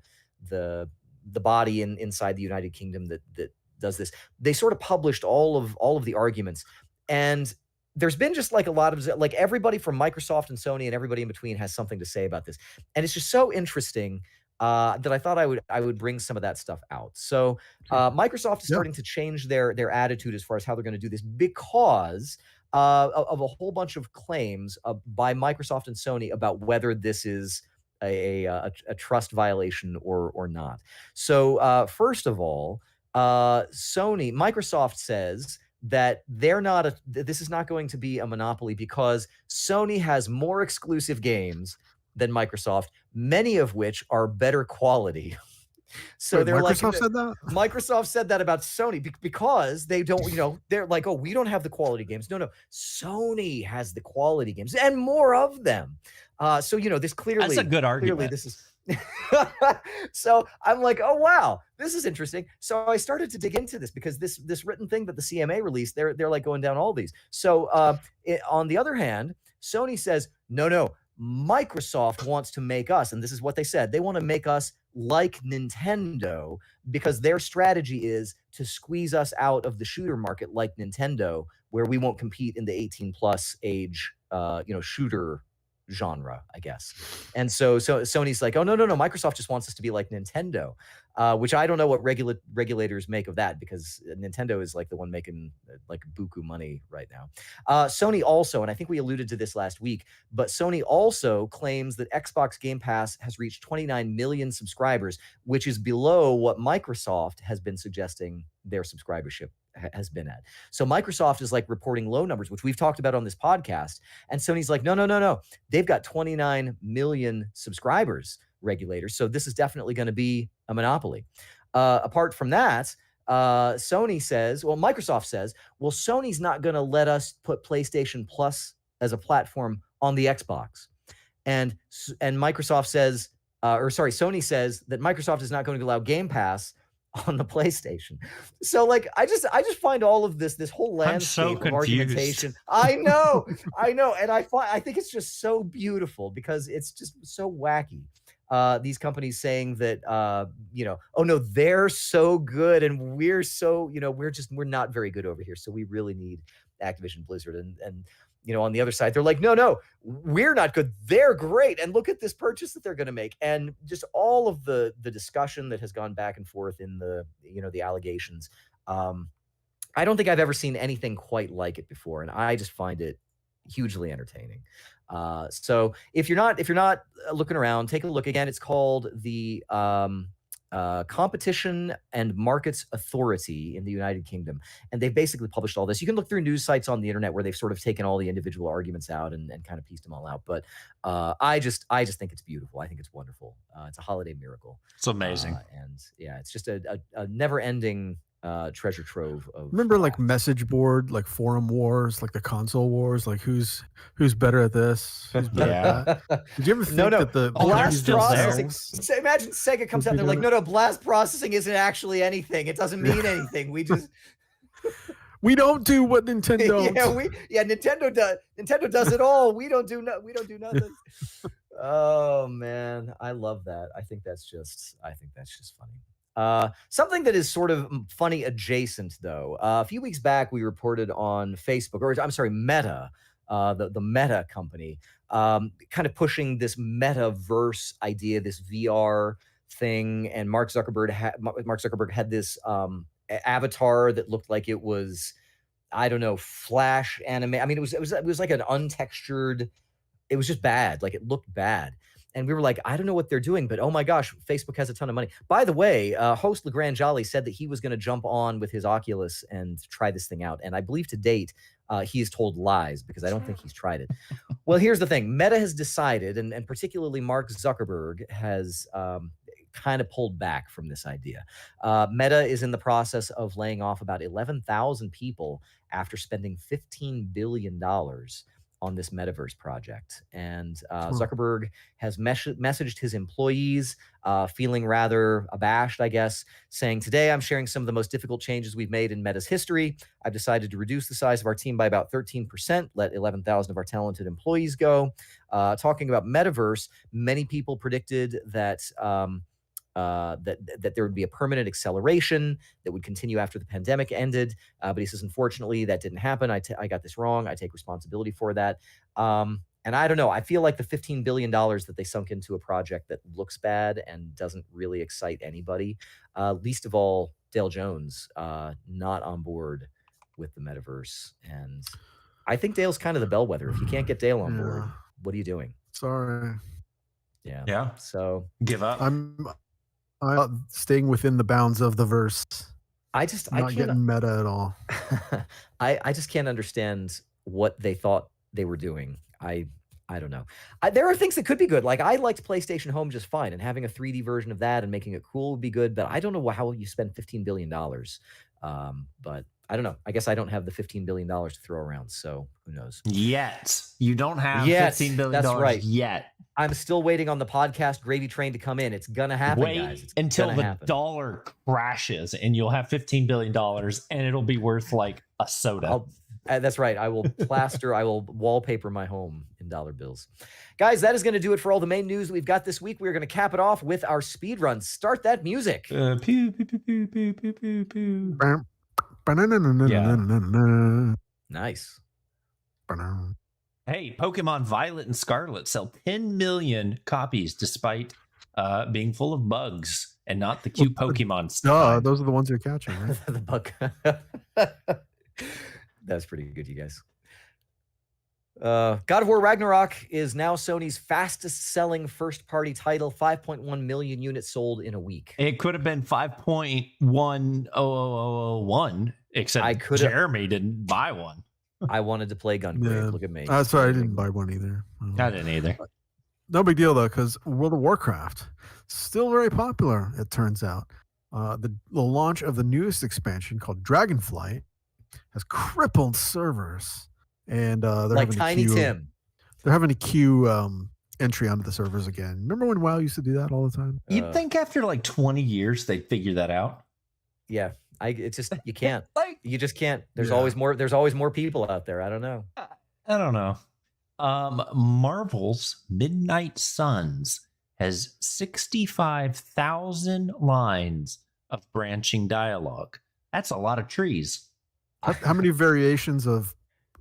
[SPEAKER 1] body inside the United Kingdom that does this. They sort of published all of the arguments, and there's been just like a lot of like everybody from Microsoft and Sony and everybody in between has something to say about this, and it's just so interesting that I thought I would bring some of that stuff out. So Microsoft is starting to change their attitude as far as how they're going to do this because of a whole bunch of claims by Microsoft and Sony about whether this is a trust violation or not. So first of all, Microsoft says that this is not going to be a monopoly because Sony has more exclusive games than Microsoft, many of which are better quality. So they're
[SPEAKER 2] Microsoft said that?
[SPEAKER 1] Microsoft said that about Sony because they don't, they're like, oh, we don't have the quality games. No, Sony has the quality games and more of them. So, this clearly,
[SPEAKER 3] that's a good argument.
[SPEAKER 1] Clearly this is, so I'm like, oh, wow, this is interesting. So I started to dig into this because this written thing that the CMA released, they're like going down all these. So on the other hand, Sony says, no, Microsoft wants to make us, and this is what they said, they want to make us like Nintendo because their strategy is to squeeze us out of the shooter market like Nintendo, where we won't compete in the 18 plus age, shooter genre, I guess. And so Sony's like, oh, no, Microsoft just wants us to be like Nintendo, which I don't know what regulators make of that because Nintendo is like the one making like buku money right now. Sony also, and I think we alluded to this last week, but Sony also claims that Xbox Game Pass has reached 29 million subscribers, which is below what Microsoft has been suggesting their subscribership has been at. So Microsoft is like reporting low numbers, which we've talked about on this podcast. And Sony's like, no. They've got 29 million subscribers, regulators. So this is definitely going to be a monopoly. Apart from that, Microsoft says, well, Sony's not going to let us put PlayStation Plus as a platform on the Xbox. And Microsoft says, Sony says that Microsoft is not going to allow Game Pass on the PlayStation. So like I just find all of this whole landscape of argumentation. I know. And I think it's just so beautiful because it's just so wacky. These companies saying that oh no, they're so good and we're so, we're not very good over here. So we really need Activision Blizzard. And on the other side, they're like, no, we're not good. They're great. And look at this purchase that they're going to make. And just all of the discussion that has gone back and forth in the allegations. I don't think I've ever seen anything quite like it before. And I just find it hugely entertaining. So if you're not looking around, take a look again. It's called the Competition and Markets Authority in the United Kingdom. And they've basically published all this. You can look through news sites on the internet where they've sort of taken all the individual arguments out and kind of pieced them all out. But I just think it's beautiful. I think it's wonderful. It's a holiday miracle.
[SPEAKER 3] It's amazing.
[SPEAKER 1] And yeah, it's just a never-ending treasure trove of.
[SPEAKER 2] Remember, like message board, like forum wars, like the console wars, like who's better at this? Who's better at that? Did you ever think that the
[SPEAKER 1] blast processing? Imagine Sega comes out and they're like, no, blast processing isn't actually anything. It doesn't mean anything. We just
[SPEAKER 2] we don't do what Nintendo.
[SPEAKER 1] Nintendo does it all. We don't do nothing. Oh man, I love that. I think that's just funny. Something that is sort of funny adjacent, though. A few weeks back, we reported on Facebook, or I'm sorry, Meta, the Meta company, kind of pushing this metaverse idea, this VR thing. And Mark Zuckerberg had this avatar that looked like it was, I don't know, Flash anime. I mean, it was like an untextured. It was just bad. Like, it looked bad. And we were like, I don't know what they're doing, but oh my gosh, Facebook has a ton of money. By the way, host LeGrand Jolly said that he was going to jump on with his Oculus and try this thing out. And I believe to date, he has told lies because I don't think he's tried it. Well, here's the thing. Meta has decided, and particularly Mark Zuckerberg has kind of pulled back from this idea. Meta is in the process of laying off about 11,000 people after spending $15 billion on this metaverse project. And Zuckerberg has messaged his employees, feeling rather abashed, I guess, saying, today I'm sharing some of the most difficult changes we've made in Meta's history. I've decided to reduce the size of our team by about 13%, let 11,000 of our talented employees go. Talking about metaverse, many people predicted that that there would be a permanent acceleration that would continue after the pandemic ended. But he says, unfortunately, that didn't happen. I got this wrong. I take responsibility for that. And I don't know. I feel like the $15 billion that they sunk into a project that looks bad and doesn't really excite anybody, least of all Dale Jones, not on board with the metaverse. And I think Dale's kind of the bellwether. If you can't get Dale on board, what are you doing?
[SPEAKER 2] Sorry.
[SPEAKER 1] Yeah. So
[SPEAKER 3] give up.
[SPEAKER 2] I'm staying within the bounds of the verse.
[SPEAKER 1] I
[SPEAKER 2] can't getting meta at all.
[SPEAKER 1] I just can't understand what they thought they were doing. I don't know. There are things that could be good. Like, I liked PlayStation Home just fine, and having a 3D version of that and making it cool would be good. But I don't know how you spend $15 billion. But I don't know. I guess I don't have the $15 billion to throw around. So who knows?
[SPEAKER 3] Yet. You don't have $15 billion.
[SPEAKER 1] That's right.
[SPEAKER 3] Yet.
[SPEAKER 1] I'm still waiting on the podcast gravy train to come in. It's going to happen, guys. It's
[SPEAKER 3] until the dollar crashes and you'll have $15 billion and it'll be worth like a soda.
[SPEAKER 1] That's right. I will wallpaper my home in dollar bills. Guys, that is going to do it for all the main news that we've got this week. We're going to cap it off with our speed run. Start that music.
[SPEAKER 3] Pew, pew, pew, pew, pew, pew, pew, pew.
[SPEAKER 2] Yeah.
[SPEAKER 1] Nice.
[SPEAKER 3] Hey, Pokemon Violet and Scarlet sell 10 million copies despite being full of bugs and not the cute Pokemon stuff.
[SPEAKER 2] Those are the ones you're catching, right?
[SPEAKER 1] The bug. That's pretty good, you guys. God of War Ragnarok is now Sony's fastest selling first party title, 5.1 million units sold in a week.
[SPEAKER 3] It could have been 5.10001, except Jeremy didn't buy one.
[SPEAKER 1] I wanted to play Gungrave. Look at me.
[SPEAKER 2] Sorry, I didn't buy one either.
[SPEAKER 3] I didn't either.
[SPEAKER 2] No big deal, though, because World of Warcraft still very popular, it turns out. The launch of the newest expansion called Dragonflight has crippled servers. And they're
[SPEAKER 1] like Tiny Tim.
[SPEAKER 2] They're having a queue entry onto the servers again. Remember when WoW used to do that all the time?
[SPEAKER 3] You'd think after like 20 years they'd figure that out.
[SPEAKER 1] Yeah. It's just, you can't. You just can't. There's always more people out there. I don't know.
[SPEAKER 3] I don't know. Marvel's Midnight Suns has 65,000 lines of branching dialogue. That's a lot of trees.
[SPEAKER 2] How many variations of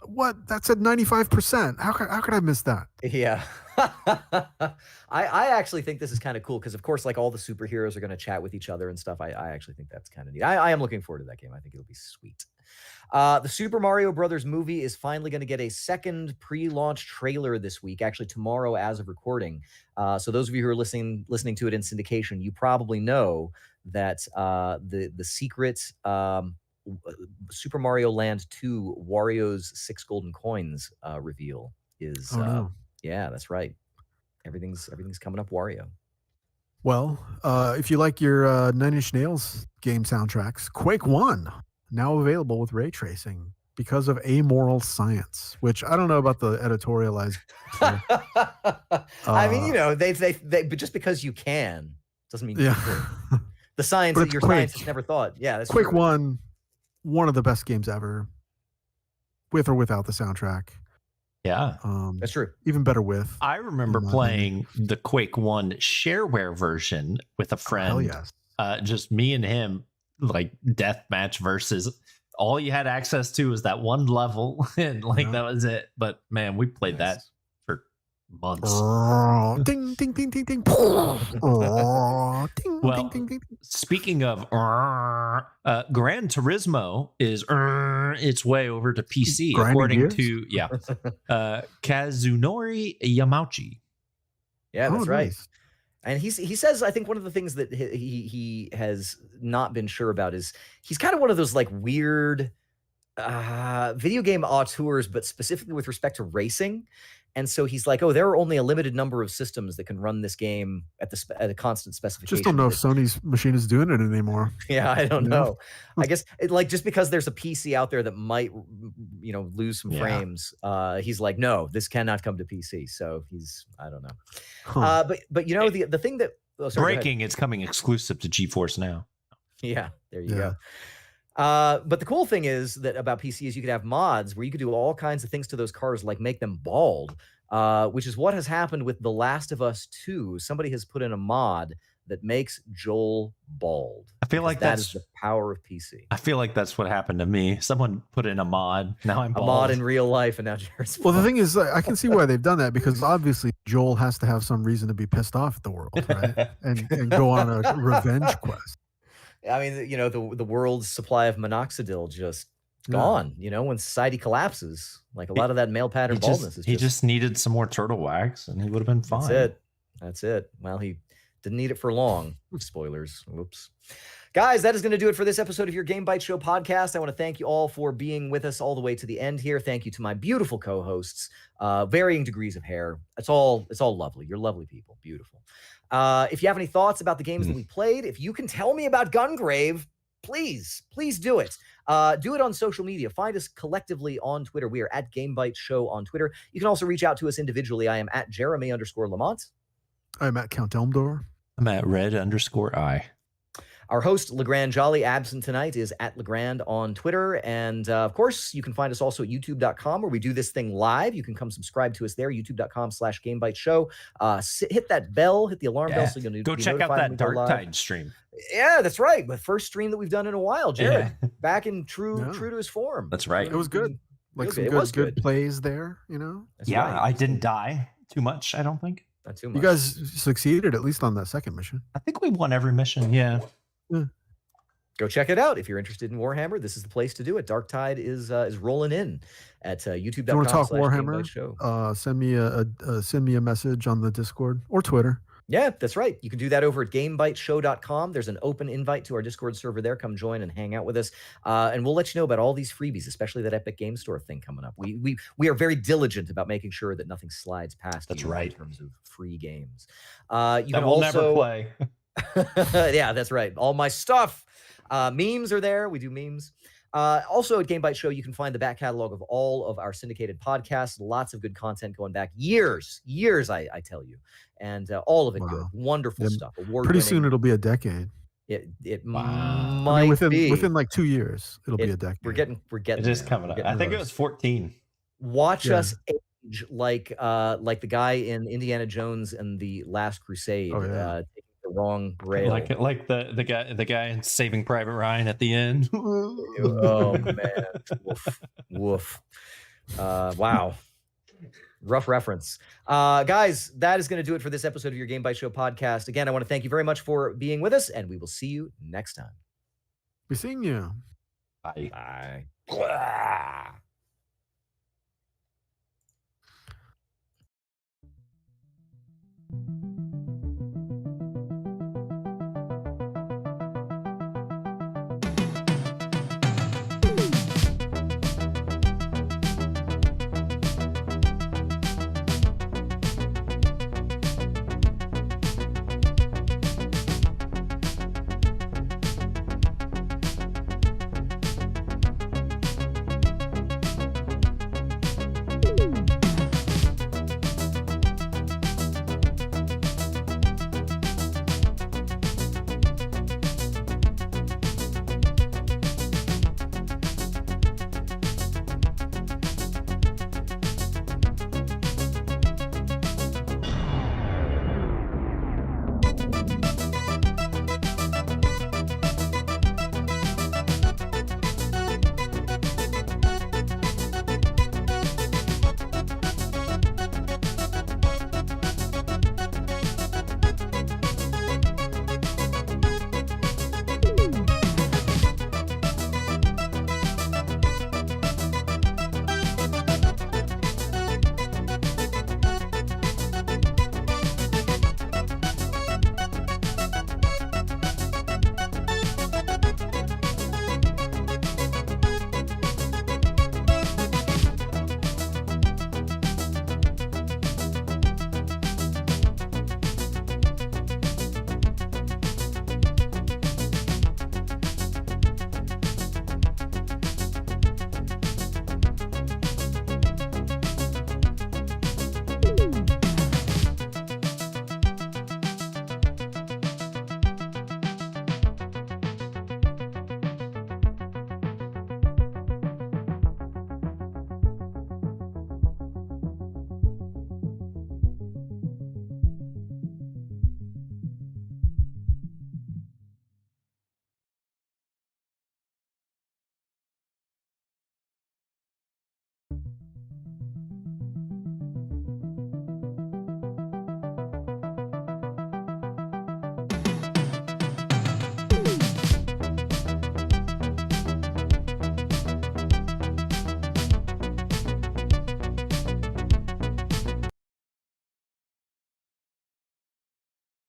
[SPEAKER 2] What? That's at 95%. How could I miss that?
[SPEAKER 1] Yeah. I actually think this is kind of cool because, of course, like all the superheroes are going to chat with each other and stuff. I actually think that's kind of neat. I am looking forward to that game. I think it'll be sweet. The Super Mario Brothers movie is finally going to get a second pre-launch trailer this week, actually tomorrow as of recording. So those of you who are listening to it in syndication, you probably know that the secret Super Mario Land 2 Wario's 6 golden coins reveal is yeah, that's right. Everything's coming up Wario.
[SPEAKER 2] Well, if you like your 9 Inch Nails game soundtracks, Quake 1 now available with ray tracing because of amoral science, which I don't know about the editorialized.
[SPEAKER 1] I mean, you know, they but just because you can doesn't mean you can. The science that your scientists never thought. Yeah, that's
[SPEAKER 2] Quake
[SPEAKER 1] true.
[SPEAKER 2] one of the best games ever, with or without the soundtrack.
[SPEAKER 3] Yeah,
[SPEAKER 1] that's true.
[SPEAKER 2] Even better with.
[SPEAKER 3] I remember playing the Quake 1 shareware version with a friend.
[SPEAKER 2] Oh, yes.
[SPEAKER 3] Just me and him, like deathmatch versus. All you had access to was that one level, and that was it. But man, we played that for months.
[SPEAKER 2] Ding ding ding ding ding. Ding,
[SPEAKER 3] well,
[SPEAKER 2] ding, ding, ding.
[SPEAKER 3] Speaking of, Gran Turismo is its way over to PC, according to Kazunori Yamauchi.
[SPEAKER 1] Yeah, that's right. Nice. And he says, I think one of the things that he has not been sure about is he's kind of one of those like weird video game auteurs, but specifically with respect to racing. And so he's like, oh, there are only a limited number of systems that can run this game at a constant specification.
[SPEAKER 2] Just don't know if Sony's machine is doing it anymore.
[SPEAKER 1] Yeah, I don't know. I guess just because there's a PC out there that might, lose some frames. He's like, no, this cannot come to PC. So I don't know. But the thing that
[SPEAKER 3] breaking, it's coming exclusive to GeForce Now.
[SPEAKER 1] Yeah, there you go. But the cool thing is that about PC is you could have mods where you could do all kinds of things to those cars, like make them bald, which is what has happened with The Last of Us 2. Somebody has put in a mod that makes Joel bald.
[SPEAKER 3] I feel like
[SPEAKER 1] that is the power of PC.
[SPEAKER 3] I feel like that's what happened to me. Someone put in a mod. Now I'm bald.
[SPEAKER 1] A mod in real life, and now Jared's bald.
[SPEAKER 2] Well, the thing is, I can see why they've done that, because obviously Joel has to have some reason to be pissed off at the world, right? and go on a revenge quest.
[SPEAKER 1] I mean, the world's supply of minoxidil just gone. When society collapses, like a lot of that male pattern baldness is
[SPEAKER 3] he just needed some more turtle wax, and he would have been fine.
[SPEAKER 1] That's it. Well, he didn't need it for long. Spoilers. Whoops. Guys, that is going to do it for this episode of your Game Bytes Show podcast. I want to thank you all for being with us all the way to the end here. Thank you to my beautiful co-hosts, varying degrees of hair. It's all lovely. You're lovely people. Beautiful. If you have any thoughts about the games that we played, if you can tell me about Gungrave, please do it. Do it on social media. Find us collectively on Twitter. We are at Game Bytes Show on Twitter. You can also reach out to us individually. I am at Jeremy_Lamont.
[SPEAKER 2] I'm at Count Elmdor.
[SPEAKER 3] I'm at Red_I.
[SPEAKER 1] Our host, Legrand Jolly, absent tonight, is at Legrand on Twitter. And, of course, you can find us also at youtube.com, where we do this thing live. You can come subscribe to us there, youtube.com/GameByteShow. Hit that bell, hit the alarm bell so you'll
[SPEAKER 3] go check out that Dark Tide stream.
[SPEAKER 1] Yeah, that's right. The first stream that we've done in a while, Jared. Back in true to his form.
[SPEAKER 3] That's right.
[SPEAKER 2] It was good. Like some good plays there,
[SPEAKER 1] That's
[SPEAKER 3] right.
[SPEAKER 1] I
[SPEAKER 3] didn't die too much, I don't think.
[SPEAKER 1] Not too much.
[SPEAKER 2] You guys succeeded, at least on that second mission.
[SPEAKER 3] I think we won every mission, yeah.
[SPEAKER 1] Go check it out if you're interested in Warhammer. This is the place to do it. Dark Tide is rolling in at youtube.com.
[SPEAKER 2] If you want to talk Warhammer, send me a message on the Discord or Twitter.
[SPEAKER 1] Yeah, that's right. You can do that over at GameByteShow.com. There's an open invite to our Discord server there. Come join and hang out with us, and we'll let you know about all these freebies, especially that Epic Game Store thing coming up. We are very diligent about making sure that nothing slides past.
[SPEAKER 3] That's right.
[SPEAKER 1] In terms of free games.
[SPEAKER 3] You can also never play.
[SPEAKER 1] Yeah, that's right. All my stuff. Memes are there. We do memes. Also at Game Bytes Show, you can find the back catalog of all of our syndicated podcasts. Lots of good content going back years, I tell you. And all of it good. Wonderful stuff.
[SPEAKER 2] Pretty soon it'll be a decade.
[SPEAKER 1] It might be.
[SPEAKER 2] Within like 2 years, it'll be a decade.
[SPEAKER 1] We're getting
[SPEAKER 3] it is coming up. I think it was 14.
[SPEAKER 1] Watch us age like the guy in Indiana Jones and the Last Crusade. Taking the wrong rail.
[SPEAKER 3] Like the guy in Saving Private Ryan at the end.
[SPEAKER 1] Oh man. Woof. Wow. Rough reference. Guys, that is going to do it for this episode of your Game Bytes Show podcast. Again, I want to thank you very much for being with us, and we will see you next time.
[SPEAKER 2] Be seeing you.
[SPEAKER 3] Bye.
[SPEAKER 1] Bye.